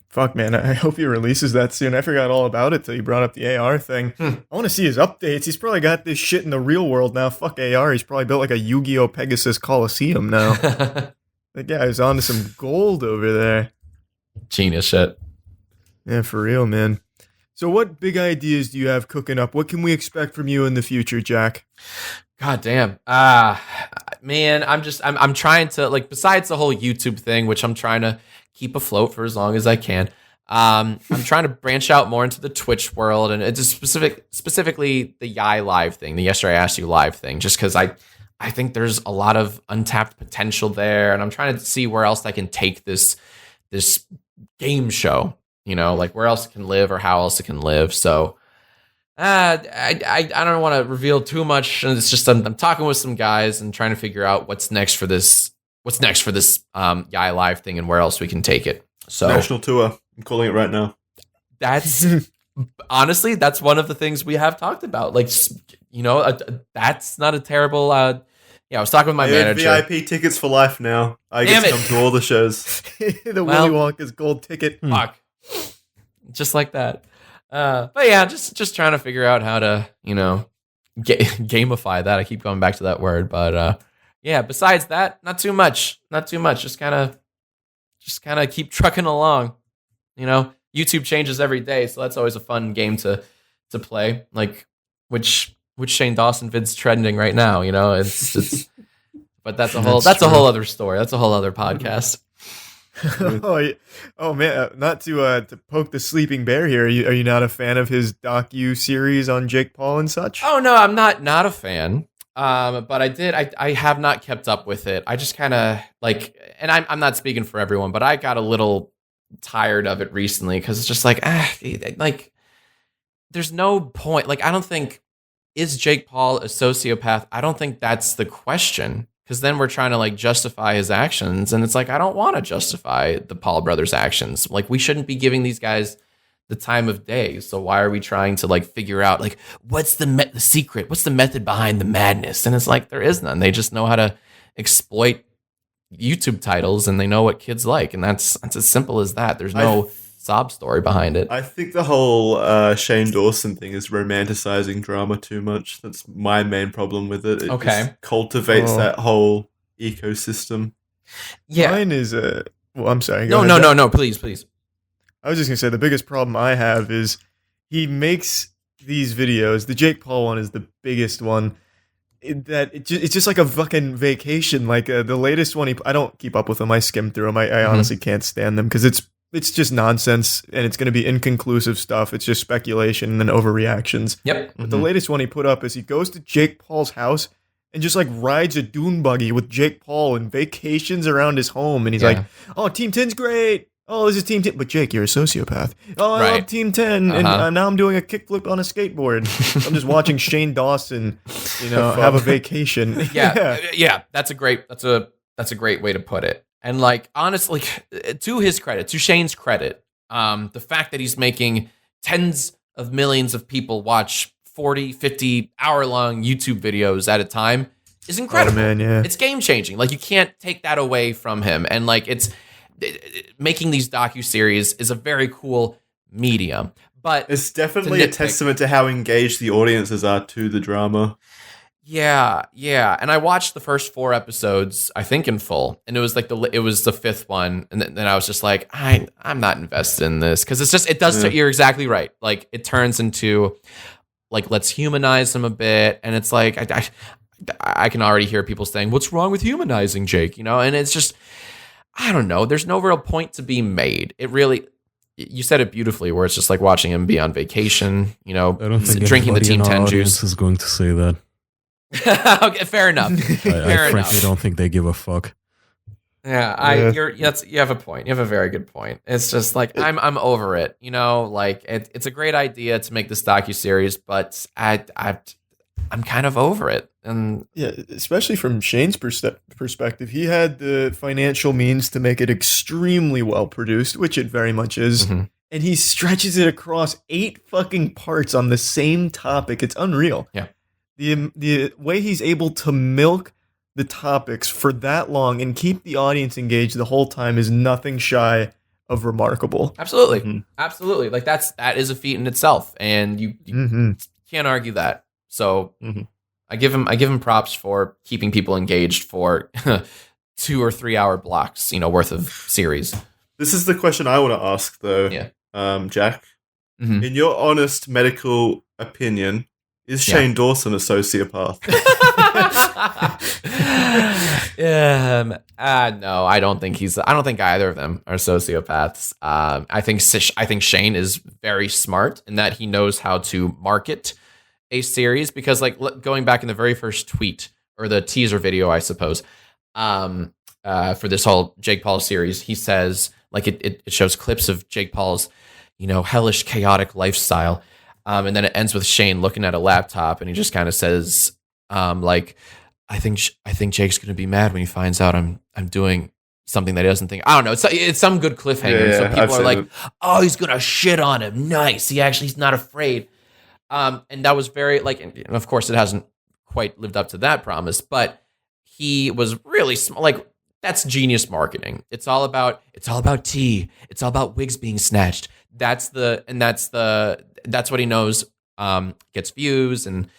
Fuck, man, I hope he releases that soon. I forgot all about it till you brought up the AR thing. I want to see his updates. He's probably got this shit in the real world now. Fuck AR. He's probably built like a Yu-Gi-Oh! Pegasus Coliseum now. That guy is onto some gold over there. Genius shit. Yeah, for real, man. So what big ideas do you have cooking up? What can we expect from you in the future, Jack? God damn. Man, I'm trying to, besides the whole YouTube thing, which I'm trying to keep afloat for as long as I can, I'm trying to branch out more into the Twitch world, and it's specifically the Yai Live thing, the Yesterday I Asked You Live thing, just because I think there's a lot of untapped potential there, and I'm trying to see where else I can take this game show, where else it can live or how else it can live. So I don't want to reveal too much. And it's just I'm talking with some guys and trying to figure out what's next for this Yai Live thing and where else we can take it. So national tour. I'm calling it right now. That's honestly, that's one of the things we have talked about. That's not a terrible. I was talking with my manager. VIP tickets for life now. I get to come to all the shows. The Willy Wonka's gold ticket. Fuck. Just like that. But yeah, just trying to figure out how to, gamify that. I keep going back to that word, but besides that, not too much. Just kind of keep trucking along. YouTube changes every day, so that's always a fun game to play. Like which Shane Dawson vid's trending right now, it's but that's a whole other story. That's a whole other podcast. Oh man, not to poke the sleeping bear here. Are you not a fan of his docu series on Jake Paul and such? Oh no, I'm not a fan. But I have not kept up with it. I just kind of and I'm not speaking for everyone, but I got a little tired of it recently because it's just there's no point. I don't think, is Jake Paul a sociopath? I don't think that's the question. Because then we're trying to justify his actions. And it's I don't want to justify the Paul brothers' actions. We shouldn't be giving these guys the time of day. So why are we trying to figure out what's the secret? What's the method behind the madness? And it's there is none. They just know how to exploit YouTube titles and they know what kids like. And that's as simple as that. There's no sob story behind it. I think the whole Shane Dawson thing is romanticizing drama too much. That's my main problem with it. It just cultivates that whole ecosystem. Yeah. Mine is well, I'm sorry. No, please. I was just going to say the biggest problem I have is he makes these videos. The Jake Paul one is the biggest one. It's just like a fucking vacation. The latest one, I don't keep up with them. I skim through them. I honestly can't stand them because it's just nonsense and it's going to be inconclusive stuff. It's just speculation and overreactions. Yep. But the latest one he put up is he goes to Jake Paul's house and just rides a dune buggy with Jake Paul and vacations around his home. And he's oh, Team 10's great. oh, this is Team 10. But Jake, you're a sociopath. Oh, I love Team 10. And now I'm doing a kickflip on a skateboard. I'm just watching Shane Dawson, have a vacation. Yeah. That's a great way to put it. And like, honestly, to his credit, to Shane's credit, the fact that he's making tens of millions of people watch 40, 50 hour-long YouTube videos at a time is incredible. Oh, man, yeah. It's game-changing. Like, you can't take that away from him. And like, making these docuseries is a very cool medium. But it's definitely a testament to how engaged the audiences are to the drama. Yeah. And I watched the first 4 episodes, I think, in full, and it was like the 5th one, and then I was just like, I'm not invested in this, because it does. You're exactly right. Like, it turns into like, let's humanize them a bit, and it's like I can already hear people saying, "What's wrong with humanizing Jake?" And it's just, I don't know. There's no real point to be made. It really. You said it beautifully, where it's just like watching him be on vacation. I don't think drinking the Team 10 juice. Is going to say that. Okay, fair enough. I frankly don't think they give a fuck. Yeah, you have a point. You have a very good point. It's just like I'm over it. Like it's a great idea to make this docuseries, but I'm kind of over it. And yeah, especially from Shane's perspective, he had the financial means to make it extremely well produced, which it very much is. Mm-hmm. And he stretches it across 8 fucking parts on the same topic. It's unreal. Yeah. The way he's able to milk the topics for that long and keep the audience engaged the whole time is nothing shy of remarkable. Absolutely. Mm-hmm. Absolutely. Like that is a feat in itself, and you can't argue that. So I give him props for keeping people engaged for 2 or 3 hour blocks, worth of series. This is the question I want to ask though. Yeah. Jack, in your honest medical opinion, is Shane Dawson a sociopath? No, I don't think either of them are sociopaths. I think Shane is very smart in that he knows how to market a series, because like going back in the very first tweet, or the teaser video, I suppose, for this whole Jake Paul series, he says, like, it shows clips of Jake Paul's, hellish, chaotic lifestyle. And then it ends with Shane looking at a laptop, and he just kind of says, like, I think Jake's going to be mad when he finds out I'm doing something that he doesn't think. I don't know. It's some good cliffhanger. So people are like, oh, he's going to shit on him. Nice. He's not afraid. And that was very, like, and of course it hasn't quite lived up to that promise, but he was really like, that's genius marketing. It's all about tea. It's all about wigs being snatched. That's what he knows gets views and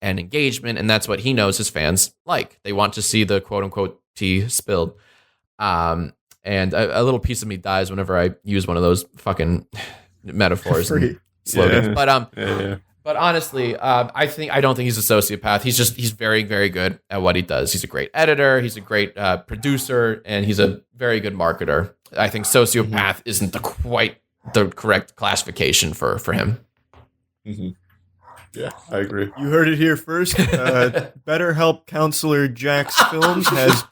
engagement, and that's what he knows his fans like. They want to see the quote unquote tea spilled. And a little piece of me dies whenever I use one of those fucking metaphors and slogans. But honestly, I don't think he's a sociopath. He's very, very good at what he does. He's a great editor. He's a great producer, and he's a very good marketer. I think sociopath isn't quite the correct classification for him. Mm-hmm. Yeah, I agree. You heard it here first. BetterHelp counselor Jacksfilms has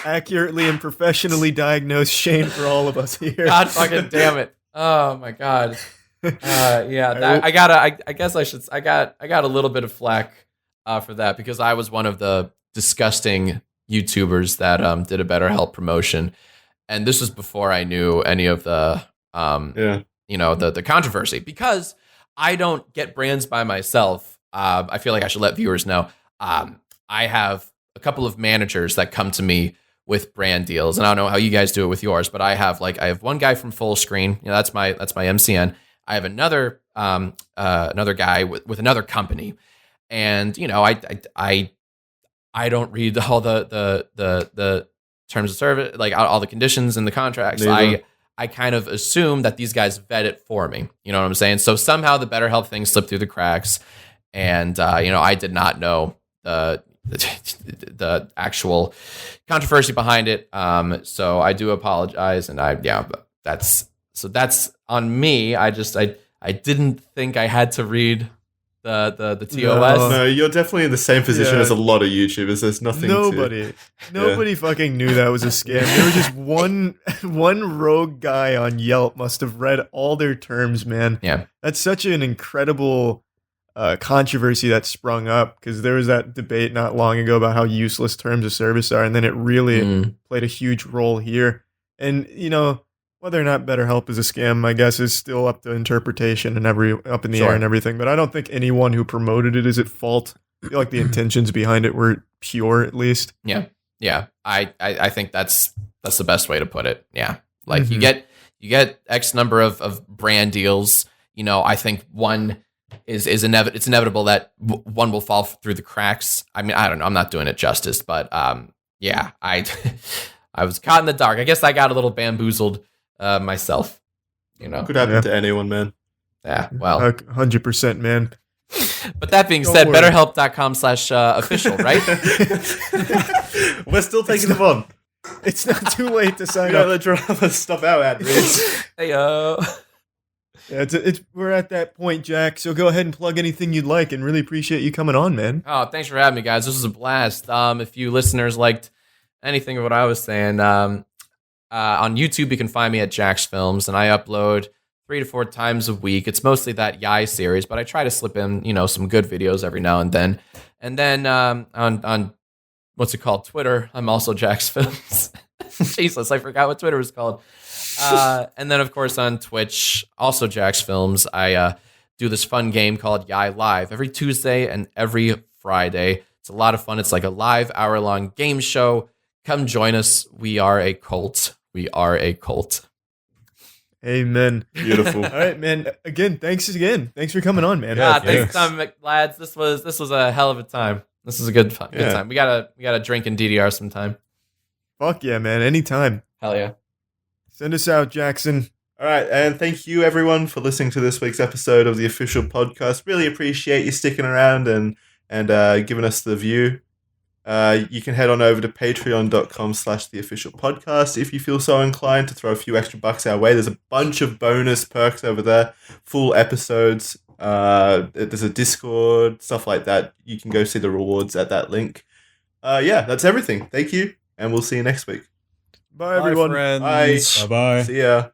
accurately and professionally diagnosed Shane for all of us here. God fucking damn it! Oh my god. I guess I got a little bit of flack for that, because I was one of the disgusting YouTubers that did a BetterHelp promotion, and this was before I knew any of the the controversy, because I don't get brands by myself. I feel like I should let viewers know. I have a couple of managers that come to me with brand deals, and I don't know how you guys do it with yours, but I have one guy from Full Screen. That's my MCN. I have another guy with another company, and I don't read all the terms of service, like all the conditions and the contracts. I kind of assume that these guys vet it for me. You know what I'm saying? So somehow the BetterHelp thing slipped through the cracks, and I did not know the actual controversy behind it. So I do apologize, and that's on me. I didn't think I had to read the TOS. No, you're definitely in the same position as a lot of YouTubers. There's nothing. Nobody fucking knew that was a scam. There was just one rogue guy on Yelp must have read all their terms, man. Yeah, that's such an incredible controversy that sprung up because there was that debate not long ago about how useless terms of service are, and then it really played a huge role here. And whether or not BetterHelp is a scam, I guess, is still up to interpretation and up in the air and everything. But I don't think anyone who promoted it is at fault. I feel like the intentions behind it were pure, at least. Yeah. I think that's the best way to put it. Yeah, like you get X number of brand deals. I think one is it's inevitable that one will fall through the cracks. I mean, I don't know. I'm not doing it justice, but yeah, I was caught in the dark. I guess I got a little bamboozled. Myself, could happen to anyone, man. Yeah, well, 100%, man. But that being said, BetterHelp.com/official, right? We're still taking them on. It's not too late to sign up. Let drama stuff out, ad reads. Heyo. Yeah, we're at that point, Jack. So go ahead and plug anything you'd like, and really appreciate you coming on, man. Oh, thanks for having me, guys. This was a blast. If you listeners liked anything of what I was saying, on YouTube, you can find me at Jacksfilms, and I upload 3 to 4 times a week. It's mostly that Yai series, but I try to slip in, some good videos every now and then. And then on what's it called, Twitter, I'm also Jacksfilms. Jesus, I forgot what Twitter was called. And then, of course, on Twitch, also Jacksfilms, I do this fun game called Yai Live every Tuesday and every Friday. It's a lot of fun. It's like a live hour-long game show. Come join us. We are a cult. Amen. Beautiful. All right, man. Thanks again. Thanks for coming on, man. Thanks, lads. This was a hell of a time. This is a good time. We gotta drink in DDR sometime. Fuck yeah, man. Anytime. Hell yeah. Send us out, Jackson. All right, and thank you everyone for listening to this week's episode of the official podcast. Really appreciate you sticking around and giving us the view. You can head on over to patreon.com/theofficialpodcast if you feel so inclined to throw a few extra bucks our way. There's a bunch of bonus perks over there, full episodes. There's a Discord, stuff like that. You can go see the rewards at that link. That's everything. Thank you, and we'll see you next week. Bye everyone. Friends. Bye. Bye-bye. See ya.